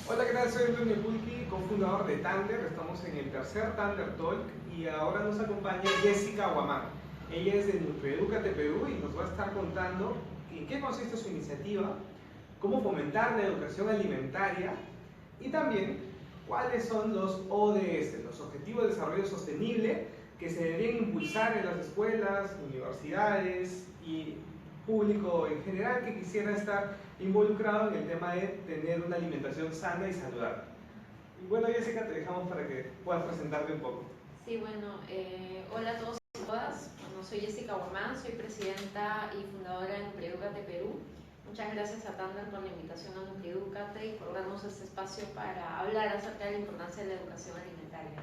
Hola, ¿qué tal? Soy Antonio Pulqui, cofundador de Tander. Estamos en el tercer Tander Talk y ahora nos acompaña Jessica Guamán. Ella es de Nutrieducate Perú y nos va a estar contando en qué consiste su iniciativa, cómo fomentar la educación alimentaria y también cuáles son los ODS, los Objetivos de Desarrollo Sostenible, que se deberían impulsar en las escuelas, universidades y público en general que quisiera estar involucrado en el tema de tener una alimentación sana y saludable. Y bueno, Jessica, te dejamos para que puedas presentarte un poco. Sí, bueno, hola a todos y todas. Bueno, soy Jessica Guamán, soy presidenta y fundadora de Nutrieducate Perú. Muchas gracias a Tander por la invitación a Nutrieducate y por darnos este espacio para hablar acerca de la importancia de la educación alimentaria.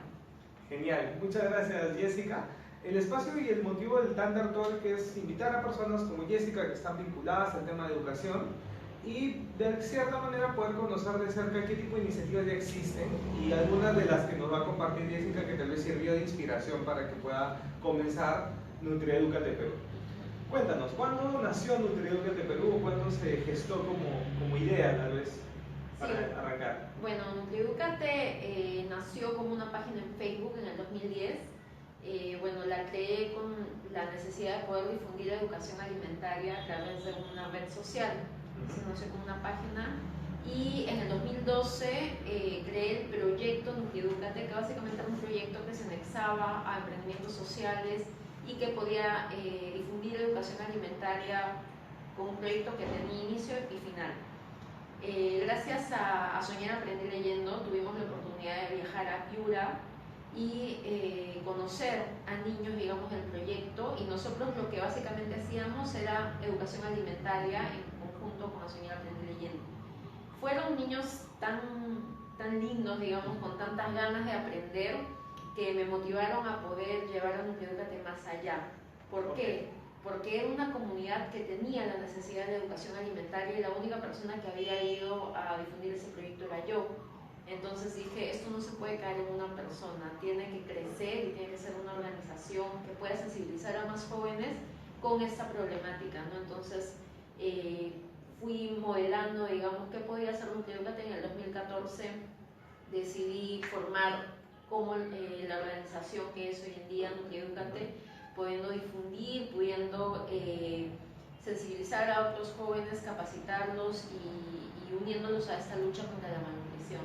Genial, muchas gracias, Jessica. El espacio y el motivo del Tander Talk es invitar a personas como Jessica que están vinculadas al tema de educación y de cierta manera poder conocer de cerca qué tipo de iniciativas ya existen y algunas de las que nos va a compartir Jessica que tal vez sirvió de inspiración para que pueda comenzar Nutrieducate Perú. Cuéntanos, ¿cuándo nació Nutrieducate Perú o cuándo se gestó como idea tal vez Sí, para arrancar? bueno, Nutrieducate nació como una página en Facebook en el 2010. Bueno, la creé con la necesidad de poder difundir educación alimentaria a través de una red social. Se nació como una página y en el 2012 creé el proyecto Nutrieducate, que básicamente era un proyecto que se anexaba a emprendimientos sociales y que podía difundir educación alimentaria con un proyecto que tenía inicio y final. Gracias a Soñar Aprender Leyendo tuvimos la oportunidad de viajar a Piura y conocer a niños, digamos, del proyecto, y nosotros lo que básicamente hacíamos era educación alimentaria en conjunto con Soñar Aprender Leyendo. Fueron niños tan lindos, digamos, con tantas ganas de aprender, que me motivaron a poder llevar a Nutrieducate más allá. ¿Por qué? Porque era una comunidad que tenía la necesidad de educación alimentaria y la única persona que había ido a difundir ese proyecto era yo. Entonces dije, esto no se puede caer en una persona, tiene que crecer y tiene que ser una organización que pueda sensibilizar a más jóvenes con esta problemática, ¿no? Entonces fui modelando, digamos, qué podía hacer Nutrieducate. En el 2014 decidí formar como la organización que es hoy en día Nutrieducate, pudiendo difundir, pudiendo sensibilizar a otros jóvenes, capacitarlos y uniéndolos a esta lucha contra la malnutrición.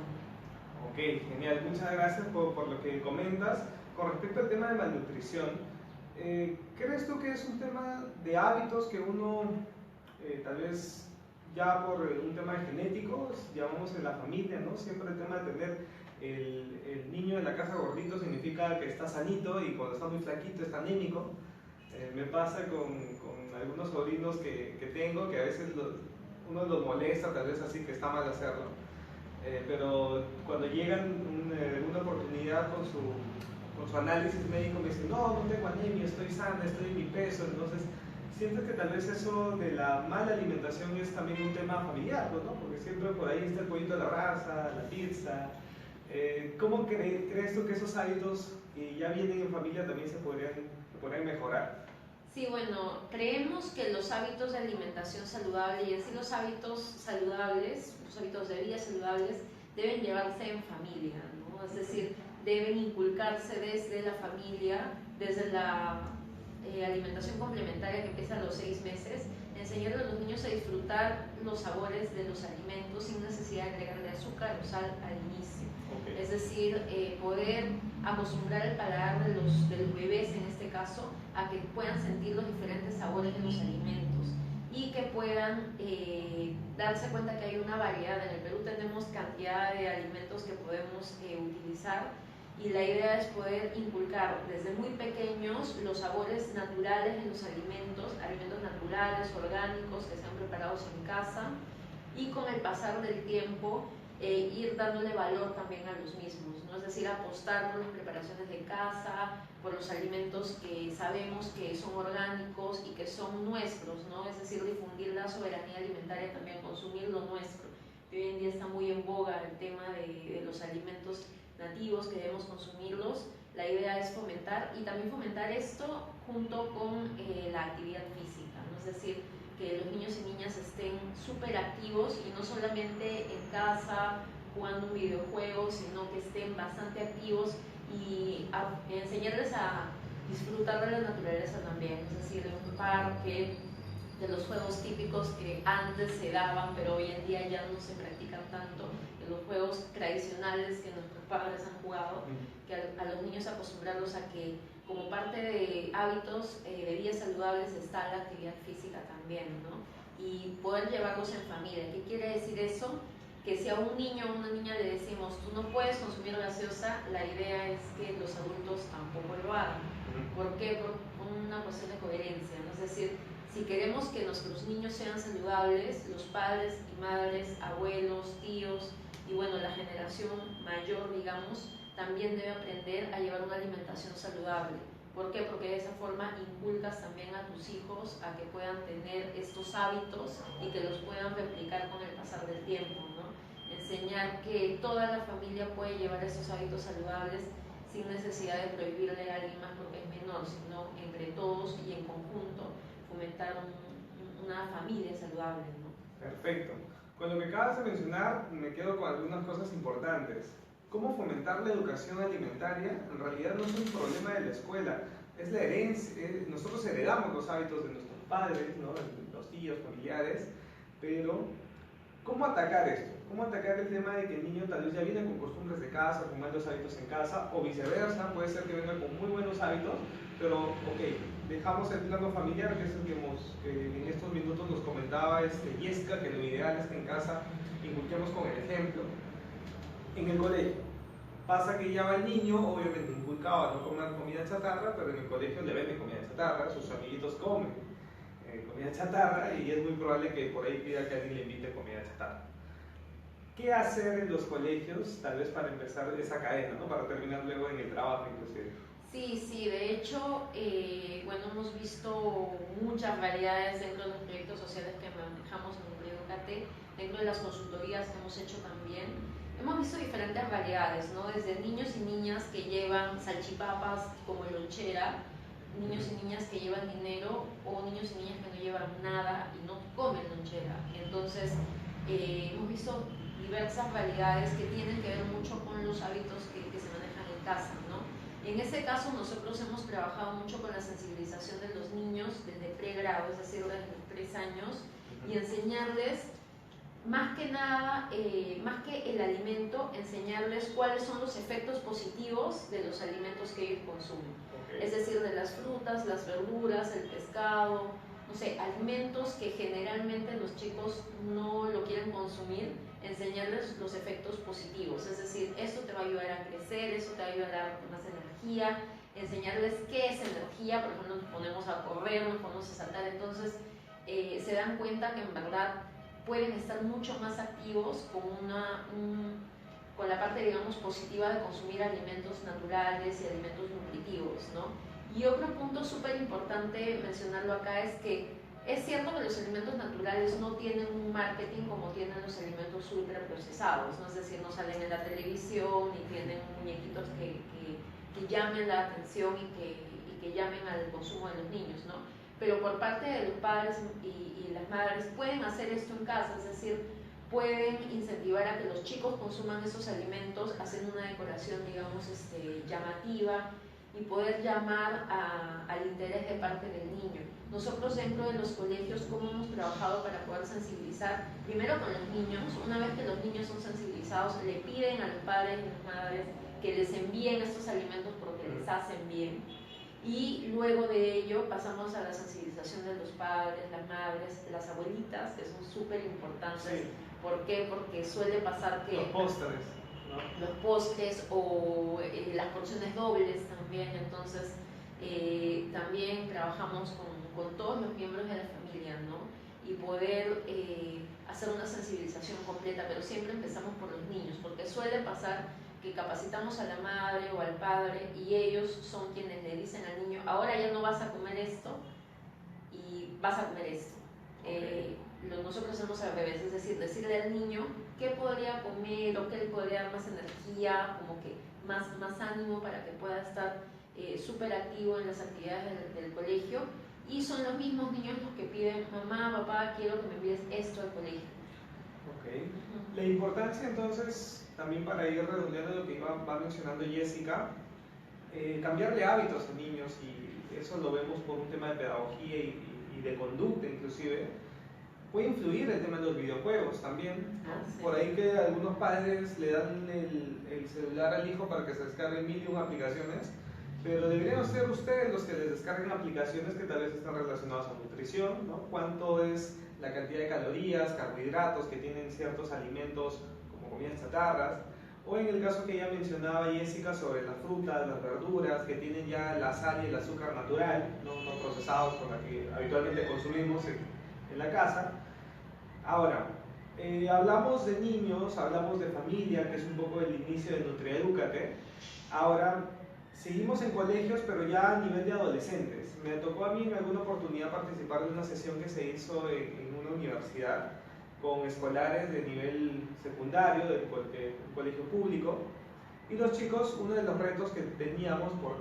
Ok, genial, muchas gracias por lo que comentas. Con respecto al tema de malnutrición, ¿crees tú que es un tema de hábitos que uno tal vez ya por un tema de genéticos, llamamos en la familia, ¿no? Siempre el tema de tener el niño de la casa gordito significa que está sanito y cuando está muy flaquito está anémico. Me pasa con algunos sobrinos que tengo que a veces uno los molesta, tal vez así que está mal hacerlo. Pero cuando llegan una oportunidad con su análisis médico me dicen, no, no tengo anemia, estoy sana, estoy en mi peso. Entonces siento que tal vez eso de la mala alimentación es también un tema familiar, ¿no? Porque siempre por ahí está el pollito de la raza, la pizza. ¿Cómo crees tú que esos hábitos que ya vienen en familia también se podrían mejorar? Sí, bueno, creemos que los hábitos de alimentación saludable y así los hábitos saludables, los hábitos de vida saludables, deben llevarse en familia, ¿no? Es decir, deben inculcarse desde la familia, desde la alimentación complementaria que empieza a los 6 meses, enseñar a los niños a disfrutar los sabores de los alimentos sin necesidad de agregarle azúcar o sal al inicio. Okay. Es decir, poder acostumbrar el paladar de los bebés, en este caso, a que puedan sentir los diferentes sabores de los alimentos y que puedan darse cuenta que hay una variedad. En el Perú tenemos cantidad de alimentos que podemos utilizar, y la idea es poder inculcar desde muy pequeños los sabores naturales de los alimentos, alimentos naturales, orgánicos, que sean preparados en casa, y con el pasar del tiempo ir dándole valor también a los mismos, ¿no? Es decir, apostar por las preparaciones de casa, por los alimentos que sabemos que son orgánicos y que son nuestros, ¿no? Es decir, difundir la soberanía alimentaria, también consumir lo nuestro. Y hoy en día está muy en boga el tema de los alimentos nativos, que debemos consumirlos. La idea es fomentar, y también fomentar esto junto con la actividad física, ¿no? Es decir, que los niños y niñas estén súper activos y no solamente en casa jugando un videojuego, sino que estén bastante activos y enseñarles a disfrutar de la naturaleza también, es decir, en un parque, de los juegos típicos que antes se daban, pero hoy en día ya no se practican tanto, de los juegos tradicionales que nuestros padres han jugado, que a los niños acostumbrarlos a que como parte de hábitos de vida saludables está la actividad física también, ¿no? Y poder llevarlos en familia. ¿Qué quiere decir eso? Que si a un niño o una niña le decimos tú no puedes consumir gaseosa, la idea es que los adultos tampoco lo hagan. ¿Por qué? Por una cuestión de coherencia, ¿no? Es decir, si queremos que nuestros niños sean saludables, los padres y madres, abuelos, tíos y bueno, la generación mayor, digamos, también debe aprender a llevar una alimentación saludable. ¿Por qué? Porque de esa forma inculcas también a tus hijos a que puedan tener estos hábitos y que los puedan replicar con el pasar del tiempo, ¿no? Enseñar que toda la familia puede llevar esos hábitos saludables sin necesidad de prohibirle a alguien más porque es menor, sino entre todos y en conjunto fomentar una familia saludable, ¿no? Perfecto. Con lo que acabas de mencionar, me quedo con algunas cosas importantes. ¿Cómo fomentar la educación alimentaria? En realidad no es un problema de la escuela, es la herencia. Nosotros heredamos los hábitos de nuestros padres, ¿no? Los tíos, familiares, pero ¿cómo atacar esto? ¿Cómo atacar el tema de que el niño tal vez ya viene con costumbres de casa, con malos hábitos en casa, o viceversa? Puede ser que venga con muy buenos hábitos, pero ok, dejamos el plano familiar, que es el que en estos minutos nos comentaba Yesca, que lo ideal es que en casa inculquemos con el ejemplo. En el colegio, pasa que ya va el niño, obviamente inculcado a no comer comida chatarra, pero en el colegio le venden comida chatarra, sus amiguitos comen comida chatarra y es muy probable que por ahí pida que alguien le invite comida chatarra. ¿Qué hacer en los colegios, tal vez para empezar esa cadena, ¿no? Para terminar luego en el trabajo inclusive? Sí, de hecho, bueno, hemos visto muchas variedades dentro de los proyectos sociales que manejamos en el Educate, dentro de las consultorías que hemos hecho también. Hemos visto diferentes variedades, ¿no? Desde niños y niñas que llevan salchipapas como lonchera, niños y niñas que llevan dinero o niños y niñas que no llevan nada y no comen lonchera. Entonces, hemos visto diversas variedades que tienen que ver mucho con los hábitos que se manejan en casa, ¿no? En ese caso nosotros hemos trabajado mucho con la sensibilización de los niños desde pregrado, es decir, desde los 3 años, y enseñarles más que nada, más que el alimento, enseñarles cuáles son los efectos positivos de los alimentos que ellos consumen. Okay. Es decir, de las frutas, las verduras, el pescado, no sé, alimentos que generalmente los chicos no lo quieren consumir, enseñarles los efectos positivos. Es decir, esto te va a ayudar a crecer, esto te va a ayudar a dar más energía, enseñarles qué es energía, por ejemplo, nos ponemos a correr, nos ponemos a saltar, entonces se dan cuenta que en verdad pueden estar mucho más activos con la parte, digamos, positiva de consumir alimentos naturales y alimentos nutritivos, ¿no? Y otro punto súper importante mencionarlo acá es que es cierto que los alimentos naturales no tienen un marketing como tienen los alimentos ultraprocesados, ¿no? Es decir, no salen en la televisión ni tienen muñequitos que llamen la atención y que llamen al consumo de los niños, ¿no? Pero por parte de los padres y las madres pueden hacer esto en casa, es decir, pueden incentivar a que los chicos consuman esos alimentos, haciendo una decoración, digamos, llamativa y poder llamar al interés de parte del niño. Nosotros dentro de los colegios, ¿cómo hemos trabajado para poder sensibilizar? Primero con los niños, una vez que los niños son sensibilizados, le piden a los padres y las madres que les envíen estos alimentos porque les hacen bien. Y luego de ello pasamos a la sensibilización de los padres, las madres, las abuelitas, que son súper importantes. Sí. ¿Por qué? Porque suele pasar que... Los postres, ¿no? Los postres o las porciones dobles también. Entonces, también trabajamos con todos los miembros de la familia, ¿no? Y poder hacer una sensibilización completa, pero siempre empezamos por los niños, porque suele pasar que capacitamos a la madre o al padre y ellos son quienes le dicen al niño, ahora ya no vas a comer esto y vas a comer esto. Okay. Nosotros hacemos al revés, es decir, decirle al niño qué podría comer o qué le podría dar más energía, como que más ánimo para que pueda estar súper activo en las actividades del colegio, y son los mismos niños los que piden, mamá, papá, quiero que me envíes esto al colegio. Ok. La importancia entonces, también para ir redondeando lo que va mencionando Jessica, cambiarle hábitos a niños, y eso lo vemos por un tema de pedagogía y de conducta inclusive. Puede influir el tema de los videojuegos también, ¿no? Sí. Por ahí que algunos padres le dan el celular al hijo para que se descargue 1001 aplicaciones, pero deberían ser ustedes los que les descarguen aplicaciones que tal vez están relacionadas a nutrición, ¿no? Cuánto es la cantidad de calorías, carbohidratos que tienen ciertos alimentos como comidas chatarras, o en el caso que ya mencionaba Jessica sobre las frutas, las verduras, que tienen ya la sal y el azúcar natural, no procesados con la que habitualmente consumimos en la casa. Ahora, hablamos de niños, hablamos de familia, que es un poco el inicio de NutriEdúcate. Ahora, seguimos en colegios, pero ya a nivel de adolescentes. Me tocó a mí en alguna oportunidad participar de una sesión que se hizo en una universidad con escolares de nivel secundario, de un colegio público. Y los chicos, uno de los retos que teníamos por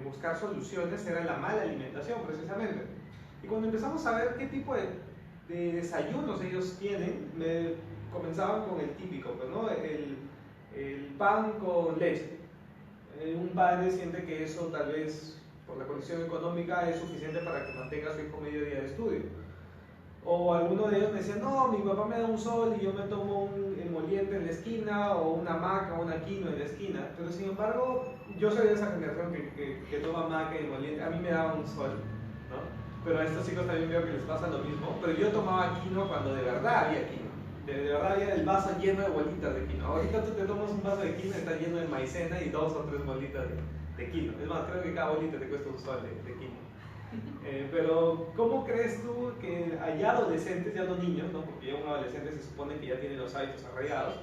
buscar soluciones era la mala alimentación, precisamente. Y cuando empezamos a ver qué tipo de desayunos ellos tienen, comenzaban con el típico, pues, ¿no? El pan con leche. Un padre siente que eso tal vez por la condición económica es suficiente para que mantenga a su hijo medio día de estudio. O alguno de ellos me decía, no, mi papá me da un sol y yo me tomo un emoliente en la esquina, o una maca o una quinoa en la esquina. Pero sin embargo, yo soy de esa generación que toma maca y emoliente. A mí me daba un sol, ¿no? Pero a estos chicos también veo que les pasa lo mismo. Pero yo tomaba quinoa cuando de verdad había quinoa. De verdad había el vaso lleno de bolitas de quinoa. Ahorita tú te tomas un vaso de quinoa y está lleno de maicena y 2 o 3 bolitas de quinoa. Es más, creo que cada bolita te cuesta un sol de quinoa. Pero, ¿cómo crees tú que hay adolescentes, ya no niños, ¿no? Porque ya un adolescente se supone que ya tiene los hábitos arraigados?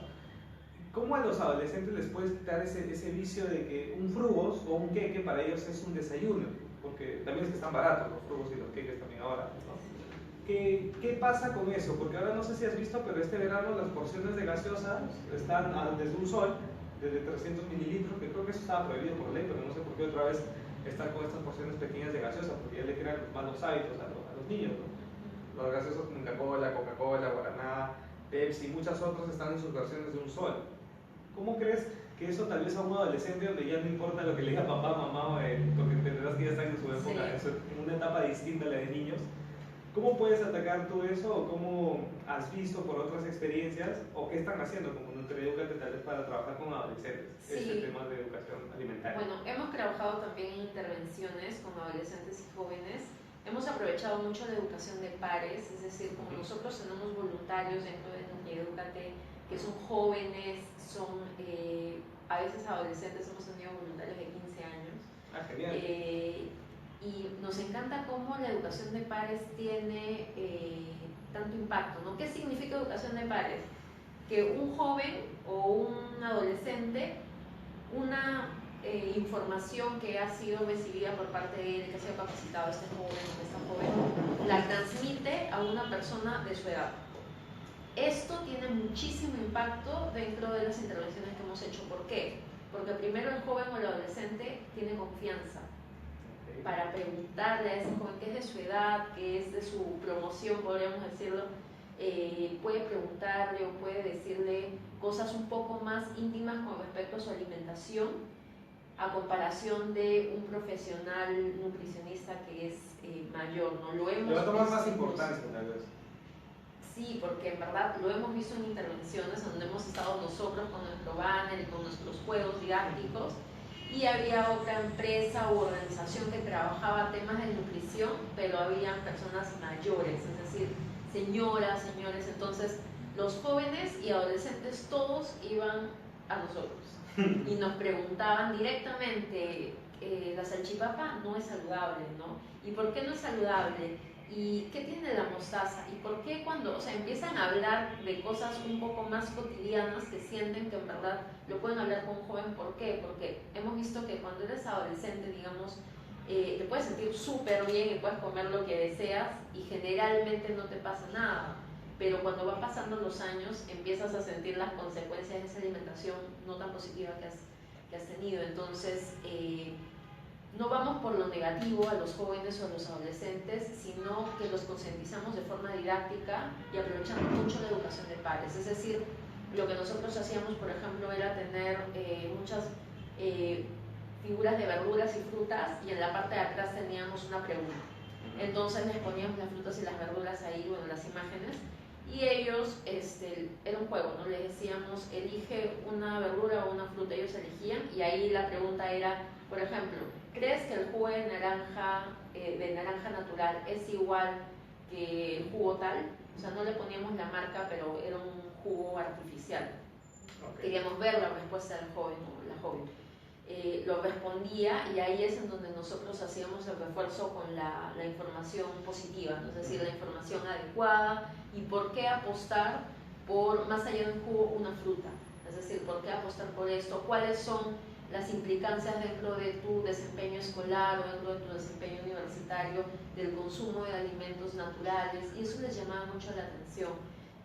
¿Cómo a los adolescentes les puedes quitar ese vicio de que un frugos o un queque para ellos es un desayuno? Porque también es que están baratos los frugos y los queques también ahora, ¿no? ¿Qué pasa con eso? Porque ahora no sé si has visto, pero este verano las porciones de gaseosa están desde un sol, desde 300 mililitros, que creo que eso estaba prohibido por ley, pero no sé por qué otra vez están con estas porciones pequeñas de gaseosa, porque ya le crean malos hábitos a los niños, ¿no? Los gaseosos como Coca-Cola, Guaraná, Pepsi, muchas otras están en sus versiones de un sol. ¿Cómo crees que eso tal vez a un adolescente donde ya no importa lo que le diga papá, mamá, porque entenderás que ya están en su época, sí, en una etapa distinta a la de niños? ¿Cómo puedes atacar tú eso, o cómo has visto por otras experiencias, o qué están haciendo como NutriEdúcate tal vez para trabajar con adolescentes, sí, este tema de educación alimentaria? Bueno, hemos trabajado también en intervenciones con adolescentes y jóvenes. Hemos aprovechado mucho la educación de pares, es decir, como nosotros tenemos voluntarios dentro de NutriEdúcate que son jóvenes, son a veces adolescentes, hemos tenido voluntarios de 15 años. Ah, genial. Y nos encanta cómo la educación de pares tiene tanto impacto, ¿no? ¿Qué significa educación de pares? Que un joven o un adolescente, una información que ha sido recibida por parte de él, que ha sido capacitado este joven o esta joven, la transmite a una persona de su edad. Esto tiene muchísimo impacto dentro de las intervenciones que hemos hecho. ¿Por qué? Porque primero el joven o el adolescente tiene confianza para preguntarle a ese joven que es de su edad, que es de su promoción, podríamos decirlo, puede preguntarle o puede decirle cosas un poco más íntimas con respecto a su alimentación, a comparación de un profesional nutricionista que es mayor, ¿no? Lo hemos va a tomar más importancia, tal vez. Sí, porque en verdad lo hemos visto en intervenciones donde hemos estado nosotros con nuestro banner y con nuestros juegos didácticos, y había otra empresa u organización que trabajaba temas de nutrición, pero habían personas mayores, es decir, señoras, señores. Entonces los jóvenes y adolescentes todos iban a nosotros y nos preguntaban directamente, la salchipapa no es saludable, ¿no? ¿Y por qué no es saludable? ¿Y qué tiene la mostaza? ¿Y por qué cuando, o sea, empiezan a hablar de cosas un poco más cotidianas que sienten que en verdad lo pueden hablar con un joven? ¿Por qué? Porque hemos visto que cuando eres adolescente, digamos, te puedes sentir súper bien y puedes comer lo que deseas y generalmente no te pasa nada. Pero cuando van pasando los años, empiezas a sentir las consecuencias de esa alimentación no tan positiva que has tenido. Entonces, no vamos por lo negativo a los jóvenes o a los adolescentes, sino que los concientizamos de forma didáctica y aprovechando mucho la educación de pares. Es decir, lo que nosotros hacíamos, por ejemplo, era tener muchas figuras de verduras y frutas, y en la parte de atrás teníamos una pregunta. Entonces les poníamos las frutas y las verduras ahí, bueno, las imágenes, y ellos, era un juego, ¿no? Les decíamos, elige una verdura o una fruta, ellos elegían, y ahí la pregunta era, por ejemplo, ¿crees que el jugo de naranja natural es igual que el jugo tal? O sea, no le poníamos la marca, pero era un jugo artificial. Okay. Queríamos ver la respuesta del joven o la joven. Lo respondía, y ahí es en donde nosotros hacíamos el refuerzo con la información positiva, ¿no? Es decir, la información adecuada, y por qué apostar por, más allá de un jugo, una fruta. Es decir, por qué apostar por esto, cuáles son las implicancias dentro de tu desempeño escolar o dentro de tu desempeño universitario del consumo de alimentos naturales, y eso les llamaba mucho la atención.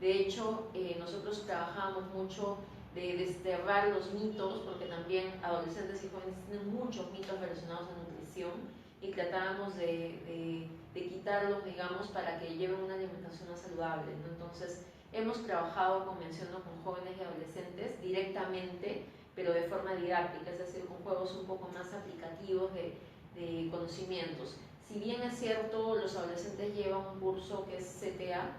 De hecho, nosotros trabajábamos mucho de desterrar los mitos, porque también adolescentes y jóvenes tienen muchos mitos relacionados a nutrición, y tratábamos de quitarlos, digamos, para que lleven una alimentación más saludable, ¿no? Entonces, hemos trabajado convenciendo con jóvenes y adolescentes directamente, pero de forma didáctica, es decir, con juegos un poco más aplicativos de conocimientos. Si bien es cierto, los adolescentes llevan un curso que es CTA,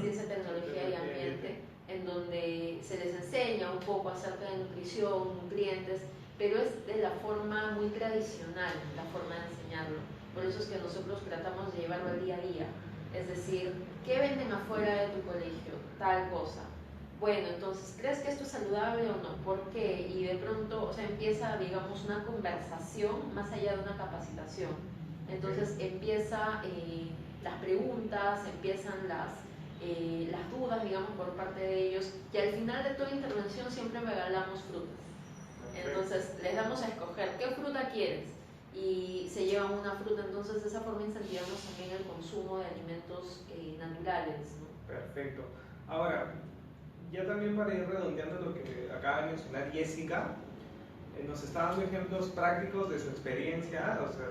Ciencia, Tecnología y Ambiente, en donde se les enseña un poco acerca de nutrición, nutrientes, pero es de la forma muy tradicional, la forma de enseñarlo. Por eso es que nosotros tratamos de llevarlo al día a día. Es decir, ¿qué venden afuera de tu colegio? Tal cosa. Bueno, entonces, ¿crees que esto es saludable o no? ¿Por qué? Y de pronto, o sea, empieza, digamos, una conversación más allá de una capacitación. Entonces, empieza las preguntas, empiezan las dudas, digamos, por parte de ellos, y al final de toda intervención siempre regalamos frutas. Entonces, les damos a escoger qué fruta quieres, y se llevan una fruta. Entonces, de esa forma incentivamos también el consumo de alimentos naturales, ¿no? Perfecto. Ahora, ya también para ir redondeando lo que acaba de mencionar Jessica, nos está dando ejemplos prácticos de su experiencia, o sea,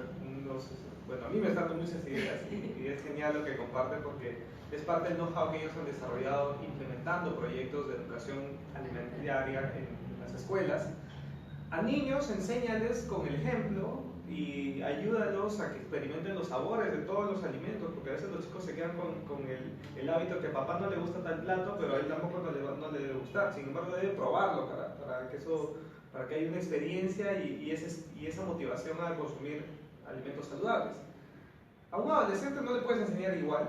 bueno, a mí me están dando muchas ideas, y es genial lo que comparte, porque es parte del know-how que ellos han desarrollado implementando proyectos de educación alimentaria en las escuelas. A niños, enséñales con el ejemplo y ayúdalos a que experimenten los sabores de todos los alimentos, porque a veces los chicos se quedan con el hábito que a papá no le gusta tal plato, pero a él tampoco no le debe gustar. Sin embargo, debe probarlo para que haya una experiencia y esa motivación a consumir alimentos saludables. A un adolescente no le puedes enseñar igual.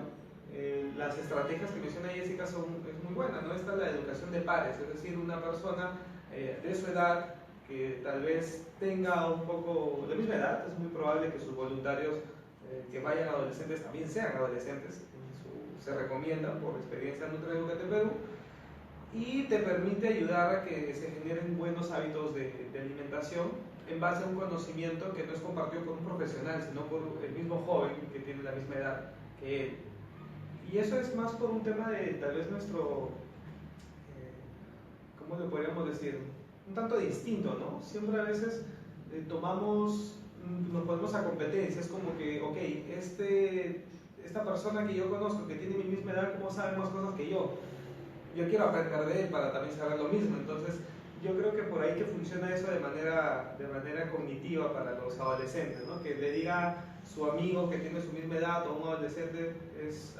Las estrategias que menciona Jessica es muy buena, ¿no? Esta es la educación de pares, es decir, una persona de su edad, que tal vez tenga un poco de misma edad, es muy probable que sus voluntarios que vayan adolescentes también sean adolescentes, se recomienda por experiencia en Nutraeducate Perú, y te permite ayudar a que se generen buenos hábitos de alimentación en base a un conocimiento que no es compartido por un profesional, sino por el mismo joven que tiene la misma edad que él. Y eso es más por un tema de tal vez nuestro, ¿cómo le podríamos decir? Un tanto distinto, ¿no? Siempre a veces nos ponemos a competencia, es como que, ok, esta persona que yo conozco, que tiene mi misma edad, ¿cómo sabe más cosas que yo? Yo quiero aprender de él para también saber lo mismo. Entonces, yo creo que por ahí que funciona eso de manera cognitiva para los adolescentes, ¿no? Que le diga su amigo que tiene su misma edad o un adolescente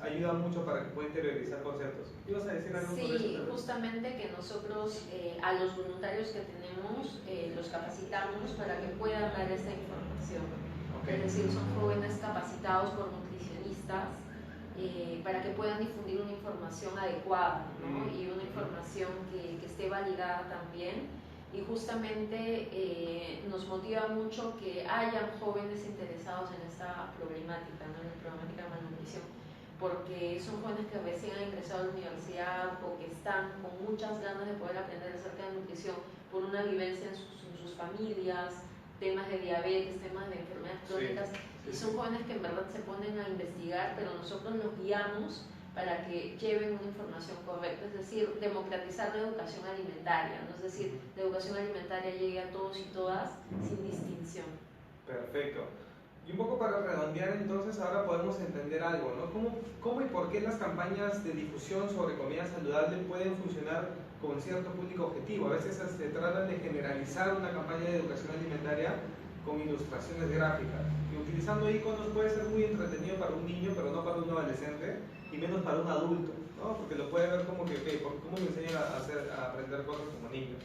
ayuda mucho para que pueda interiorizar conceptos. ¿Ibas a decir algo sobre eso? Sí, justamente que nosotros a los voluntarios que tenemos los capacitamos para que puedan dar esta información. Okay. Es decir, son jóvenes capacitados por nutricionistas para que puedan difundir una información adecuada, ¿no? Y una información que esté validada también. Y justamente nos motiva mucho que hayan jóvenes interesados en esta problemática, ¿no? En la problemática de malnutrición, porque son jóvenes que recién han ingresado a la universidad o que están con muchas ganas de poder aprender acerca de nutrición por una vivencia en sus familias, temas de diabetes, temas de enfermedades crónicas, y son jóvenes que en verdad se ponen a investigar, pero nosotros los guiamos para que lleven una información correcta, es decir, democratizar la educación alimentaria, ¿no? Es decir, la educación alimentaria llegue a todos y todas sin distinción. Perfecto. Y un poco para redondear, entonces ahora podemos entender algo, ¿no? ¿Cómo y por qué las campañas de difusión sobre comida saludable pueden funcionar con cierto público objetivo? A veces se trata de generalizar una campaña de educación alimentaria con ilustraciones gráficas, que utilizando iconos puede ser muy entretenido para un niño, pero no para un adolescente, y menos para un adulto, ¿no? Porque lo puede ver como que, ¿cómo me enseñan a aprender cosas como niño?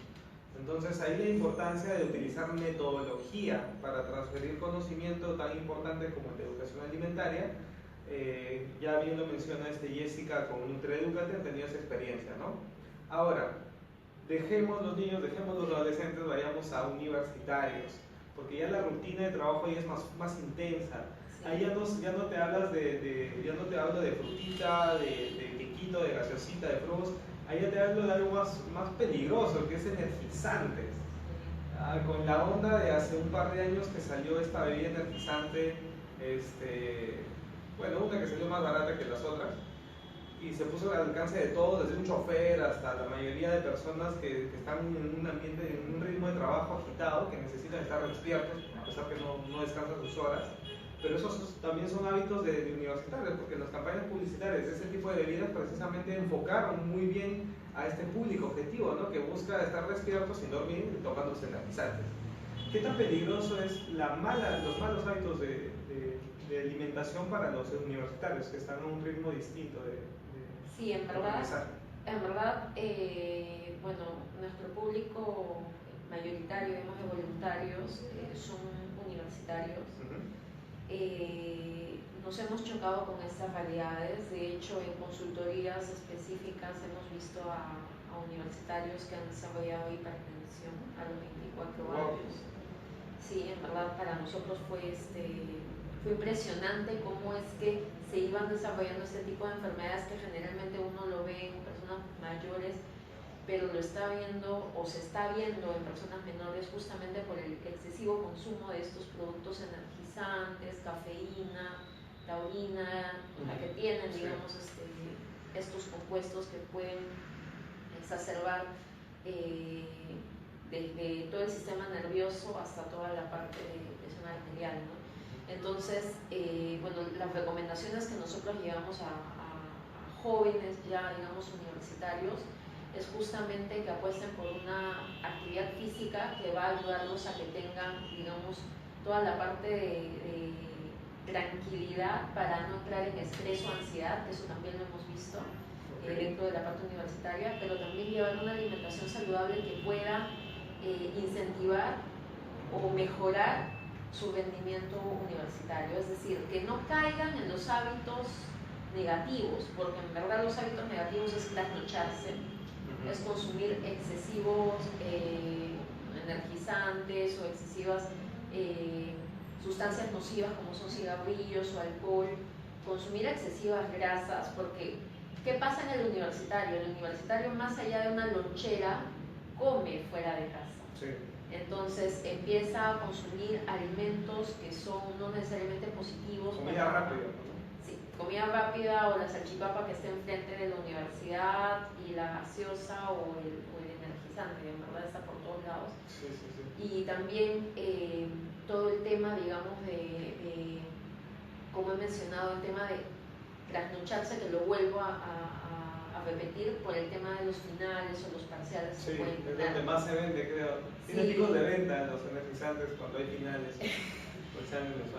Entonces ahí la importancia de utilizar metodología para transferir conocimiento tan importante como el de educación alimentaria. Ya bien lo menciona Jessica con NutriEducate, han tenido esa experiencia, ¿no? Ahora, dejemos los niños, dejemos los adolescentes, vayamos a universitarios, porque ya la rutina de trabajo ahí es más intensa. Sí. Ahí ya no te hablas ya no te hablo de frutita, de quequito, de gaseosita, de frugos. Ahí ya te hablo de algo más peligroso, que es energizantes. Con la onda de hace un par de años que salió esta bebida energizante, bueno, una que salió más barata que las otras, y se puso al alcance de todos, desde un chofer hasta la mayoría de personas que están en un ambiente, en un ritmo de trabajo agitado, que necesitan estar despiertos, a pesar que no descansan sus horas. Pero esos también son hábitos de universitarios, porque las campañas publicitarias de ese tipo de bebidas precisamente enfocaron muy bien a este público objetivo, ¿no? Que busca estar despierto sin dormir y tomándose energizantes. ¿Qué tan peligroso es los malos hábitos de alimentación para los universitarios, que están a un ritmo distinto Sí, en verdad, bueno, nuestro público mayoritario, digamos, de voluntarios son universitarios. Nos hemos chocado con estas realidades. De hecho, en consultorías específicas hemos visto a universitarios que han desarrollado hipertensión a los 24 años. Sí, en verdad para nosotros fue impresionante cómo es que se iban desarrollando este tipo de enfermedades que generalmente uno lo ve en personas mayores, pero lo está viendo o se está viendo en personas menores justamente por el excesivo consumo de estos productos energizantes, cafeína, taurina, que tienen, digamos, estos compuestos que pueden exacerbar desde todo el sistema nervioso hasta toda la parte de presión arterial, ¿no? Entonces, bueno, las recomendaciones que nosotros llevamos a jóvenes ya, digamos, universitarios, es justamente que apuesten por una actividad física que va a ayudarlos a que tengan, digamos, toda la parte de tranquilidad para no entrar en estrés o ansiedad, que eso también lo hemos visto dentro de la parte universitaria, pero también llevar una alimentación saludable que pueda incentivar o mejorar su rendimiento universitario, es decir, que no caigan en los hábitos negativos, porque en verdad los hábitos negativos es trasnocharse, es consumir excesivos energizantes o excesivas sustancias nocivas como son cigarrillos o alcohol, consumir excesivas grasas, porque ¿qué pasa en el universitario? El universitario, más allá de una lonchera, come fuera de casa. Sí. Entonces empieza a consumir alimentos que son no necesariamente positivos. Comida rápida. Sí, comida rápida o la salchipapa que esté enfrente de la universidad y la gaseosa o el energizante, que en verdad está por todos lados. Sí. Y también todo el tema, digamos, como he mencionado, el tema de trasnocharse, que lo vuelvo a repetir por el tema de los finales o los parciales. Sí, es donde más se vende, creo. Tiene picos de venta los energizantes cuando hay finales.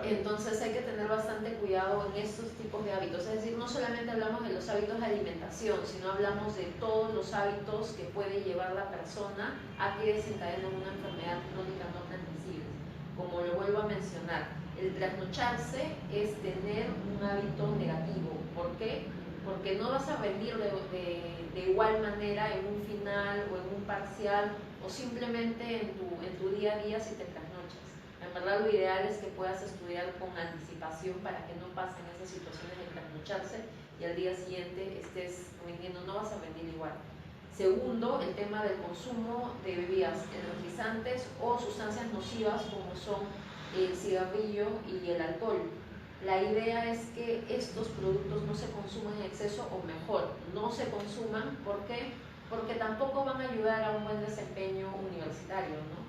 Entonces hay que tener bastante cuidado en estos tipos de hábitos. Es decir, no solamente hablamos de los hábitos de alimentación, sino hablamos de todos los hábitos que puede llevar la persona a que desencadene una enfermedad crónica no transmisible. Como lo vuelvo a mencionar, el trasnocharse es tener un hábito negativo. ¿Por qué? Porque no vas a rendir de igual manera en un final o en un parcial o simplemente en tu día a día si te trasnochas. En verdad lo ideal es que puedas estudiar con anticipación para que no pasen esas situaciones de trasnocharse y al día siguiente estés rindiendo, no vas a rendir igual. Segundo, el tema del consumo de bebidas energizantes o sustancias nocivas como son el cigarrillo y el alcohol. La idea es que estos productos no se consuman en exceso, o mejor, no se consuman. ¿Por qué? Porque tampoco van a ayudar a un buen desempeño universitario, ¿no?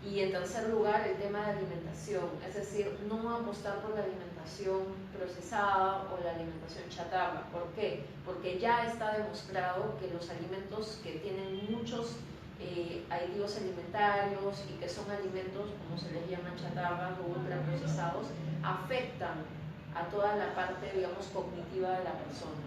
Y en tercer lugar, el tema de alimentación, es decir, no apostar por la alimentación procesada o la alimentación chatarra. ¿Por qué? Porque ya está demostrado que los alimentos que tienen muchos aditivos alimentarios y que son alimentos, como se les llama, chatarra o ultraprocesados, afectan a toda la parte, digamos, cognitiva de la persona.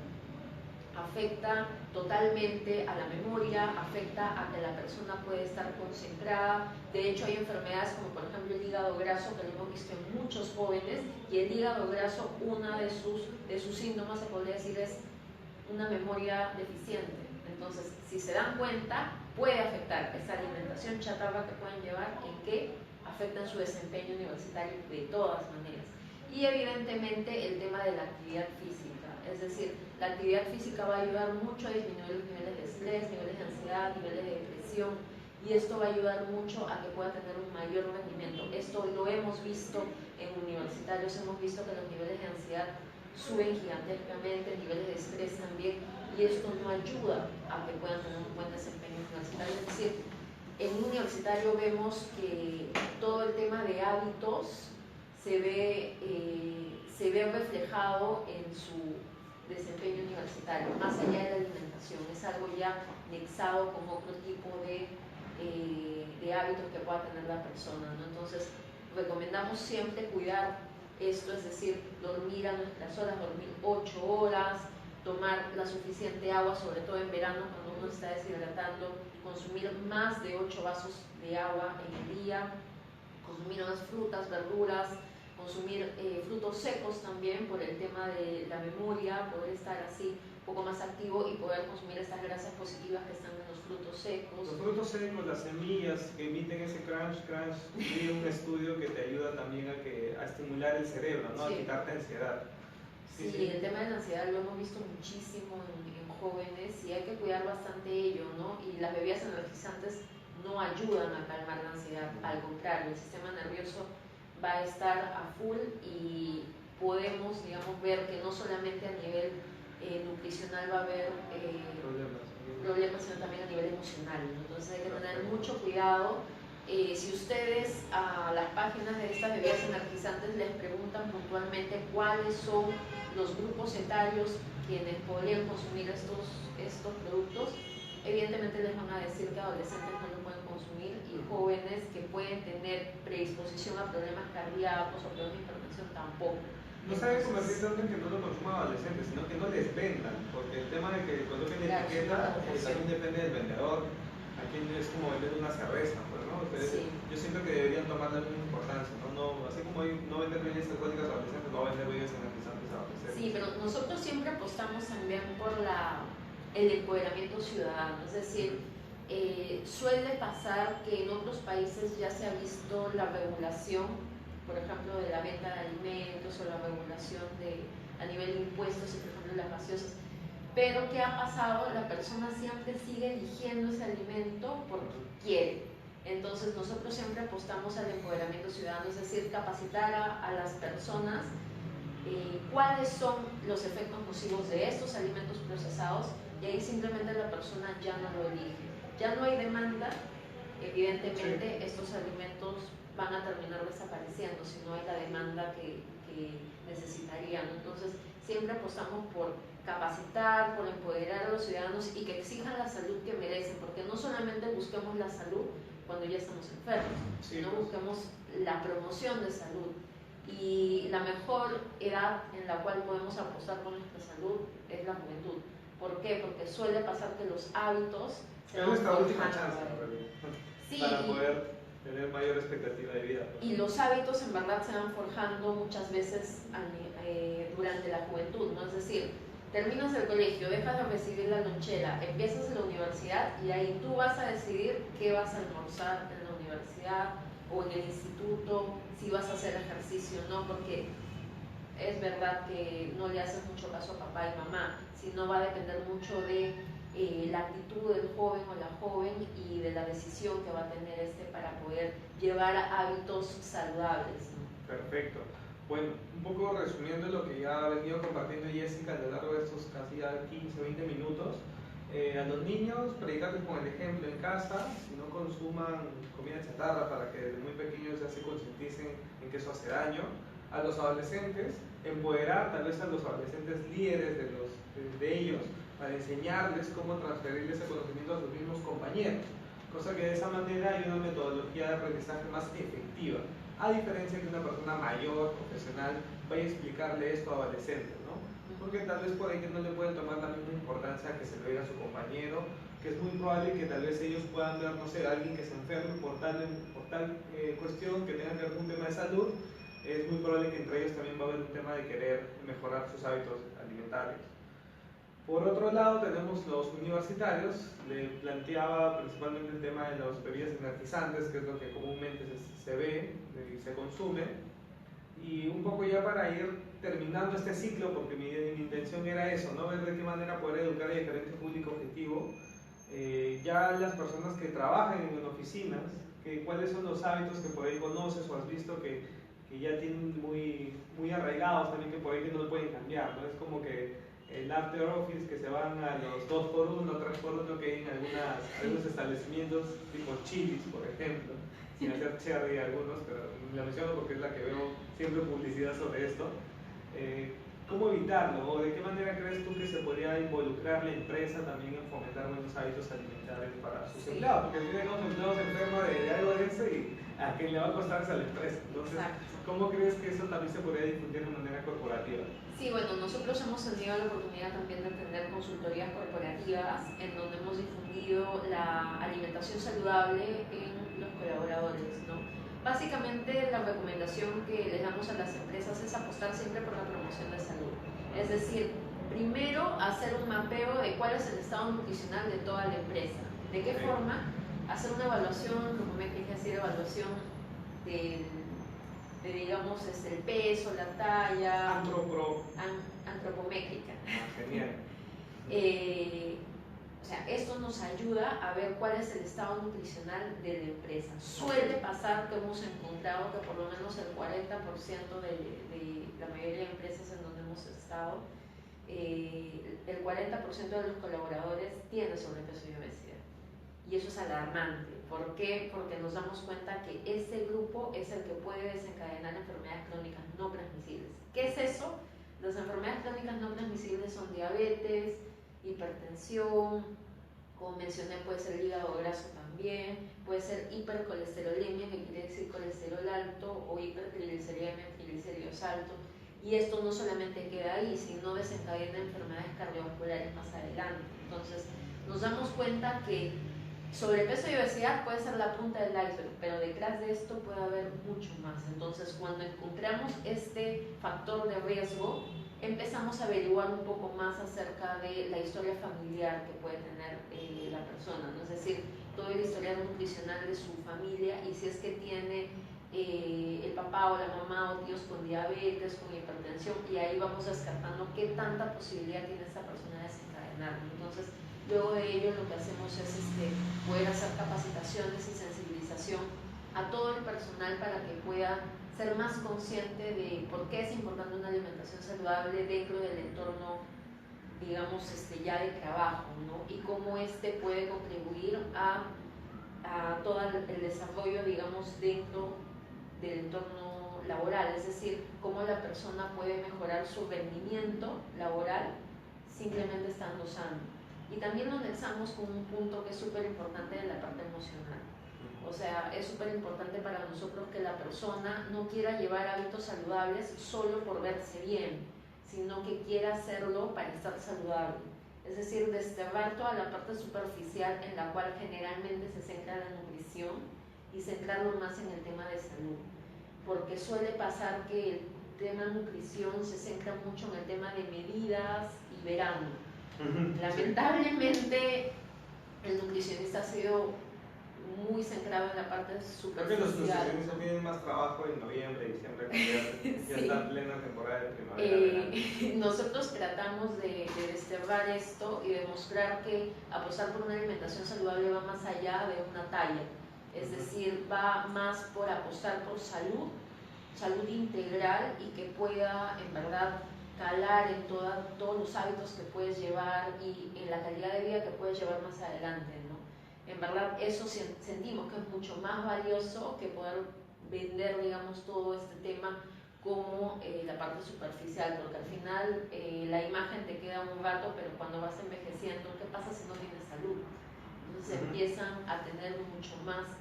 Afecta totalmente a la memoria, afecta a que la persona puede estar concentrada. De hecho, hay enfermedades como por ejemplo el hígado graso, que lo hemos visto en muchos jóvenes, y el hígado graso, una de sus síntomas, se podría decir, es una memoria deficiente. Entonces, si se dan cuenta, puede afectar esa alimentación chatarra que pueden llevar en que afectan su desempeño universitario de todas maneras. Y evidentemente el tema de la actividad física, es decir, la actividad física va a ayudar mucho a disminuir los niveles de estrés, niveles de ansiedad, niveles de depresión, y esto va a ayudar mucho a que pueda tener un mayor rendimiento. Esto lo hemos visto en universitarios, hemos visto que los niveles de ansiedad suben gigantescamente, niveles de estrés también, y esto no ayuda a que puedan tener un buen desempeño universitario. Es decir, en un universitario vemos que todo el tema de hábitos se ve reflejado en su desempeño universitario, más allá de la alimentación. Es algo ya nexado con otro tipo de hábitos que pueda tener la persona, ¿no? Entonces, recomendamos siempre cuidar esto, es decir, dormir a nuestras horas, dormir 8 horas, tomar la suficiente agua, sobre todo en verano cuando uno está deshidratando, consumir más de 8 vasos de agua en el día, consumir más frutas, verduras, consumir frutos secos también por el tema de la memoria, poder estar así un poco más activo y poder consumir estas grasas positivas que están en los frutos secos. Los frutos secos, las semillas que emiten ese crunch, hay un estudio que te ayuda también a estimular el cerebro, ¿no? Sí. A quitarte ansiedad. Sí, el tema de la ansiedad lo hemos visto muchísimo en jóvenes y hay que cuidar bastante ello, ¿no? Y las bebidas energizantes no ayudan a calmar la ansiedad, al contrario, el sistema nervioso va a estar a full y podemos, digamos, ver que no solamente a nivel nutricional va a haber problemas, sino también a nivel emocional, ¿no? Entonces hay que tener mucho cuidado. Si ustedes a las páginas de estas bebidas energizantes les preguntan puntualmente cuáles son los grupos etarios quienes podrían consumir estos productos, evidentemente les van a decir que adolescentes no lo pueden consumir y jóvenes que pueden tener predisposición a problemas cardíacos o problemas de hipertensión tampoco. No saben convertir tanto en que no lo consuman adolescentes, sino que no les vendan, porque el tema de que coloquen etiqueta también depende del vendedor. Aquí es como vender una cerveza, pues, ¿no? Ustedes, sí. Yo siento que deberían tomar la misma importancia, ¿no? Así como no vender bebidas alcohólicas adolescentes, no vender bebidas energizantes adolescentes. Sí, pero nosotros siempre apostamos también por el empoderamiento ciudadano, es decir, suele pasar que en otros países ya se ha visto la regulación, por ejemplo, de la venta de alimentos o la regulación a nivel de impuestos y, por ejemplo, las gaseosas. Pero ¿qué ha pasado? La persona siempre sigue eligiendo ese alimento porque quiere. Entonces nosotros siempre apostamos al empoderamiento ciudadano, es decir, capacitar a las personas cuáles son los efectos nocivos de estos alimentos procesados y ahí simplemente la persona ya no lo elige. Ya no hay demanda, evidentemente sí. Estos alimentos van a terminar desapareciendo si no hay la demanda que necesitarían. Entonces siempre apostamos por capacitar, por empoderar a los ciudadanos y que exijan la salud que merecen, porque no solamente busquemos la salud cuando ya estamos enfermos, sí, sino busquemos la promoción de salud. Y la mejor edad en la cual podemos apostar por nuestra salud es la juventud. ¿Por qué? Porque suele pasar que los hábitos se es nuestra última chance, sí, para poder tener mayor expectativa de vida. Y los hábitos en verdad se van forjando muchas veces durante la juventud, ¿no? Es decir, terminas el colegio, dejas de recibir la lonchera, empiezas en la universidad y ahí tú vas a decidir qué vas a almorzar en la universidad o en el instituto, si vas a hacer ejercicio o no, porque es verdad que no le haces mucho caso a papá y mamá, sino va a depender mucho de la actitud del joven o la joven y de la decisión que va a tener para poder llevar a hábitos saludables, ¿no? Perfecto. Bueno, un poco resumiendo lo que ya ha venido compartiendo Jessica a lo largo de estos casi ya 15 o 20 minutos, A los niños, predicarles con el ejemplo en casa, si no consuman comida chatarra para que desde muy pequeños ya se concienticen en que eso hace daño. A los adolescentes, empoderar tal vez a los adolescentes líderes de ellos para enseñarles cómo transferir ese conocimiento a sus mismos compañeros. Cosa que de esa manera hay una metodología de aprendizaje más efectiva, a diferencia de que una persona mayor, profesional, vaya a explicarle esto a adolescentes, ¿no? Porque tal vez por ahí que no le pueden tomar la misma importancia que se lo diga a su compañero, que es muy probable que tal vez ellos puedan ver, no sé, a alguien que se enferme por tal cuestión que tenga que ver con un tema de salud. Es muy probable que entre ellos también va a haber un tema de querer mejorar sus hábitos alimentarios. Por otro lado tenemos los universitarios. Le planteaba principalmente el tema de las bebidas energizantes, que es lo que comúnmente se ve y se consume. Y un poco ya para ir terminando este ciclo, porque mi intención era eso, ¿no? Ver de qué manera poder educar a diferente público objetivo. Ya las personas que trabajan en oficinas, cuáles son los hábitos que por ahí conoces o has visto que ya tienen muy arraigados también, que por ahí que no lo pueden cambiar, ¿no? Es como que el after office, que se van a los 2x1, 3x1 que hay en algunos establecimientos tipo Chili's, por ejemplo, sin hacer cherry algunos, pero la menciono porque es la que veo siempre publicidad sobre esto. ¿Cómo evitarlo? ¿O de qué manera crees tú que se podría involucrar la empresa también en fomentar buenos hábitos alimentarios para sus empleados? Porque al final los empleados se enferman de algo de eso y a quien le va a costar es a la empresa. Entonces, ¿cómo crees que eso también se podría difundir de manera corporativa? Sí, bueno, nosotros hemos tenido la oportunidad también de tener consultorías corporativas en donde hemos difundido la alimentación saludable en los colaboradores, ¿no? Básicamente la recomendación que les damos a las empresas es apostar siempre por la promoción de salud. Es decir, primero hacer un mapeo de cuál es el estado nutricional de toda la empresa. ¿De qué forma? Hacer una evaluación, como me dije, decir, evaluación de digamos, el peso, la talla. Antropométrica. Genial. O sea, esto nos ayuda a ver cuál es el estado nutricional de la empresa. Suele pasar que hemos encontrado que por lo menos el 40% de la mayoría de empresas en donde hemos estado, el 40% de los colaboradores tiene sobrepeso y obesidad. Y eso es alarmante. ¿Por qué? Porque nos damos cuenta que ese grupo es el que puede desencadenar enfermedades crónicas no transmisibles. ¿Qué es eso? Las enfermedades crónicas no transmisibles son diabetes, hipertensión, como mencioné puede ser hígado graso también, puede ser hipercolesterolemia, que quiere decir colesterol alto, o hipertrigliceridemia, triglicéridos altos. Y esto no solamente queda ahí, sino desencadena enfermedades cardiovasculares más adelante. Entonces, nos damos cuenta que sobrepeso y obesidad puede ser la punta del iceberg, pero detrás de esto puede haber mucho más. Entonces, cuando encontramos este factor de riesgo, empezamos a averiguar un poco más acerca de la historia familiar que puede tener la persona, ¿no? Es decir, toda la historia nutricional de su familia y si es que tiene el papá o la mamá o tíos con diabetes, con hipertensión, y ahí vamos descartando qué tanta posibilidad tiene esta persona de desencadenar. Entonces, luego de ello lo que hacemos es poder hacer capacitaciones y sensibilización a todo el personal para que pueda ser más consciente de por qué es importante una alimentación saludable dentro del entorno, digamos, ya de trabajo, ¿no? Y cómo puede contribuir a todo el desarrollo, digamos, dentro del entorno laboral, es decir, cómo la persona puede mejorar su rendimiento laboral simplemente estando sano. Y también lo anexamos con un punto que es súper importante de la parte emocional. O sea, es súper importante para nosotros que la persona no quiera llevar hábitos saludables solo por verse bien, sino que quiera hacerlo para estar saludable. Es decir, desterrar toda la parte superficial en la cual generalmente se centra la nutrición y centrarlo más en el tema de salud. Porque suele pasar que el tema nutrición se centra mucho en el tema de medidas y verano. Lamentablemente, el nutricionista ha sido muy centrado en la parte superficial. Creo que los nutricionistas tienen más trabajo en noviembre, diciembre, cuando ya está en plena temporada de primavera. Nosotros tratamos de desterrar esto y demostrar que apostar por una alimentación saludable va más allá de una talla. Es decir, va más por apostar por salud integral y que pueda en verdad calar en todos los hábitos que puedes llevar y en la calidad de vida que puedes llevar más adelante, ¿no? En verdad eso sentimos que es mucho más valioso que poder vender, digamos, todo este tema como la parte superficial, porque al final la imagen te queda un rato, pero cuando vas envejeciendo, ¿qué pasa si no tienes salud? Entonces empiezan a tener mucho más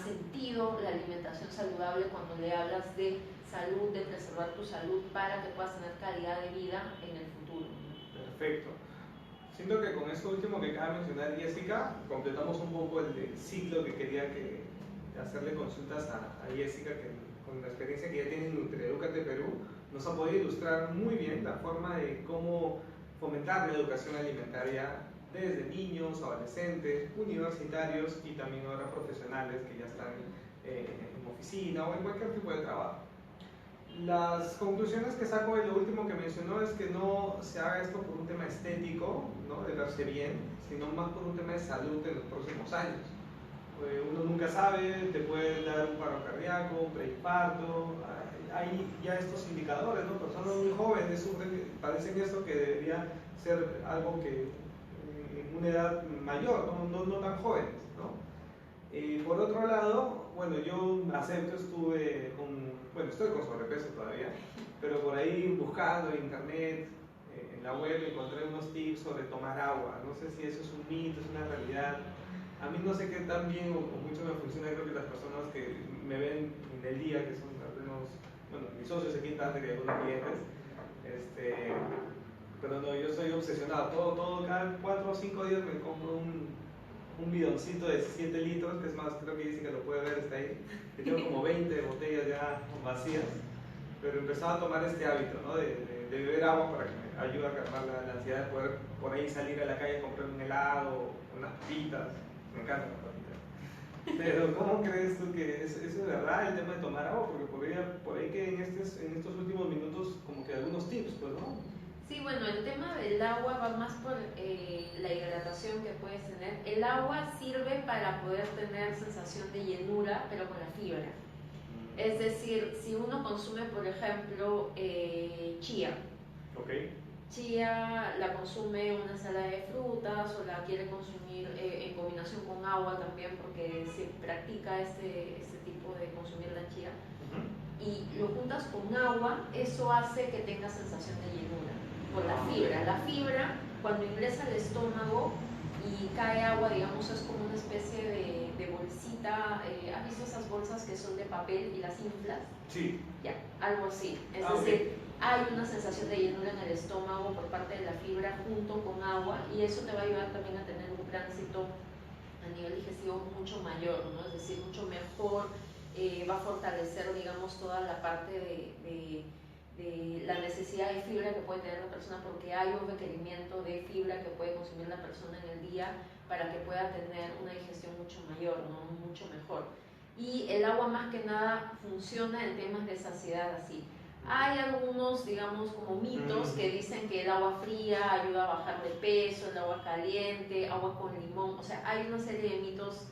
sentido la alimentación saludable cuando le hablas de salud, de preservar tu salud para que puedas tener calidad de vida en el futuro. Perfecto. Siento que con esto último que acaba de mencionar Jessica, completamos un poco el ciclo que quería hacerle consultas a Jessica, que con la experiencia que ya tiene en Nutrieducate Perú, nos ha podido ilustrar muy bien la forma de cómo fomentar la educación alimentaria desde niños, adolescentes, universitarios y también ahora profesionales que ya están en oficina o en cualquier tipo de trabajo. Las conclusiones que saco de lo último que mencionó es que no se haga esto por un tema estético, ¿no?, de verse bien, sino más por un tema de salud en los próximos años. Uno nunca sabe, te puede dar un paro cardíaco, un preinfarto, hay ya estos indicadores, ¿no? Personas muy jóvenes padecen esto que debería ser algo que en una edad mayor, no tan jóvenes, ¿no? Por otro lado, bueno, yo acepto, estoy con sobrepeso todavía, pero por ahí buscando en internet, en la web, encontré unos tips sobre tomar agua. No sé si eso es un mito, es una realidad. A mí no sé qué tan bien o mucho me funciona. Creo que las personas que me ven en el día, que son algunos, bueno, mis socios aquí en Tante, que algunos clientes, pero no, yo soy obsesionado. Cada 4 o 5 días me compro un bidoncito de 7 litros, que es más, creo que Jessica lo puede ver, está ahí, que tengo como 20 botellas ya vacías, pero empezaba a tomar este hábito, ¿no?, de beber agua para que me ayude a calmar la ansiedad de poder por ahí salir a la calle a comprar un helado, unas papitas. Me encantan las papitas. Pero ¿cómo crees tú que eso es verdad, el tema de tomar agua? Porque por ahí que en estos últimos minutos como que algunos tips, pues, ¿no? Sí, bueno, el tema del agua va más por la hidratación que puedes tener. El agua sirve para poder tener sensación de llenura, pero con la fibra. Es decir, si uno consume, por ejemplo, chía. Okay. Chía la consume una ensalada de frutas o la quiere consumir en combinación con agua también, porque se practica este tipo de consumir la chía. Y lo juntas con agua, eso hace que tenga sensación de llenura por la fibra. La fibra, cuando ingresa al estómago y cae agua, digamos, es como una especie de bolsita. ¿Has visto esas bolsas que son de papel y las inflas? Sí. Ya, algo así. Es decir, hay una sensación de llenura en el estómago por parte de la fibra junto con agua, y eso te va a ayudar también a tener un tránsito a nivel digestivo mucho mayor, ¿no? Es decir, mucho mejor. Va a fortalecer, digamos, toda la parte de la necesidad de fibra que puede tener la persona, porque hay un requerimiento de fibra que puede consumir la persona en el día para que pueda tener una digestión mucho mayor, ¿no?, mucho mejor. Y el agua más que nada funciona en temas de saciedad así. Hay algunos, digamos, como mitos que dicen que el agua fría ayuda a bajar de peso, el agua caliente, agua con limón. O sea, hay una serie de mitos,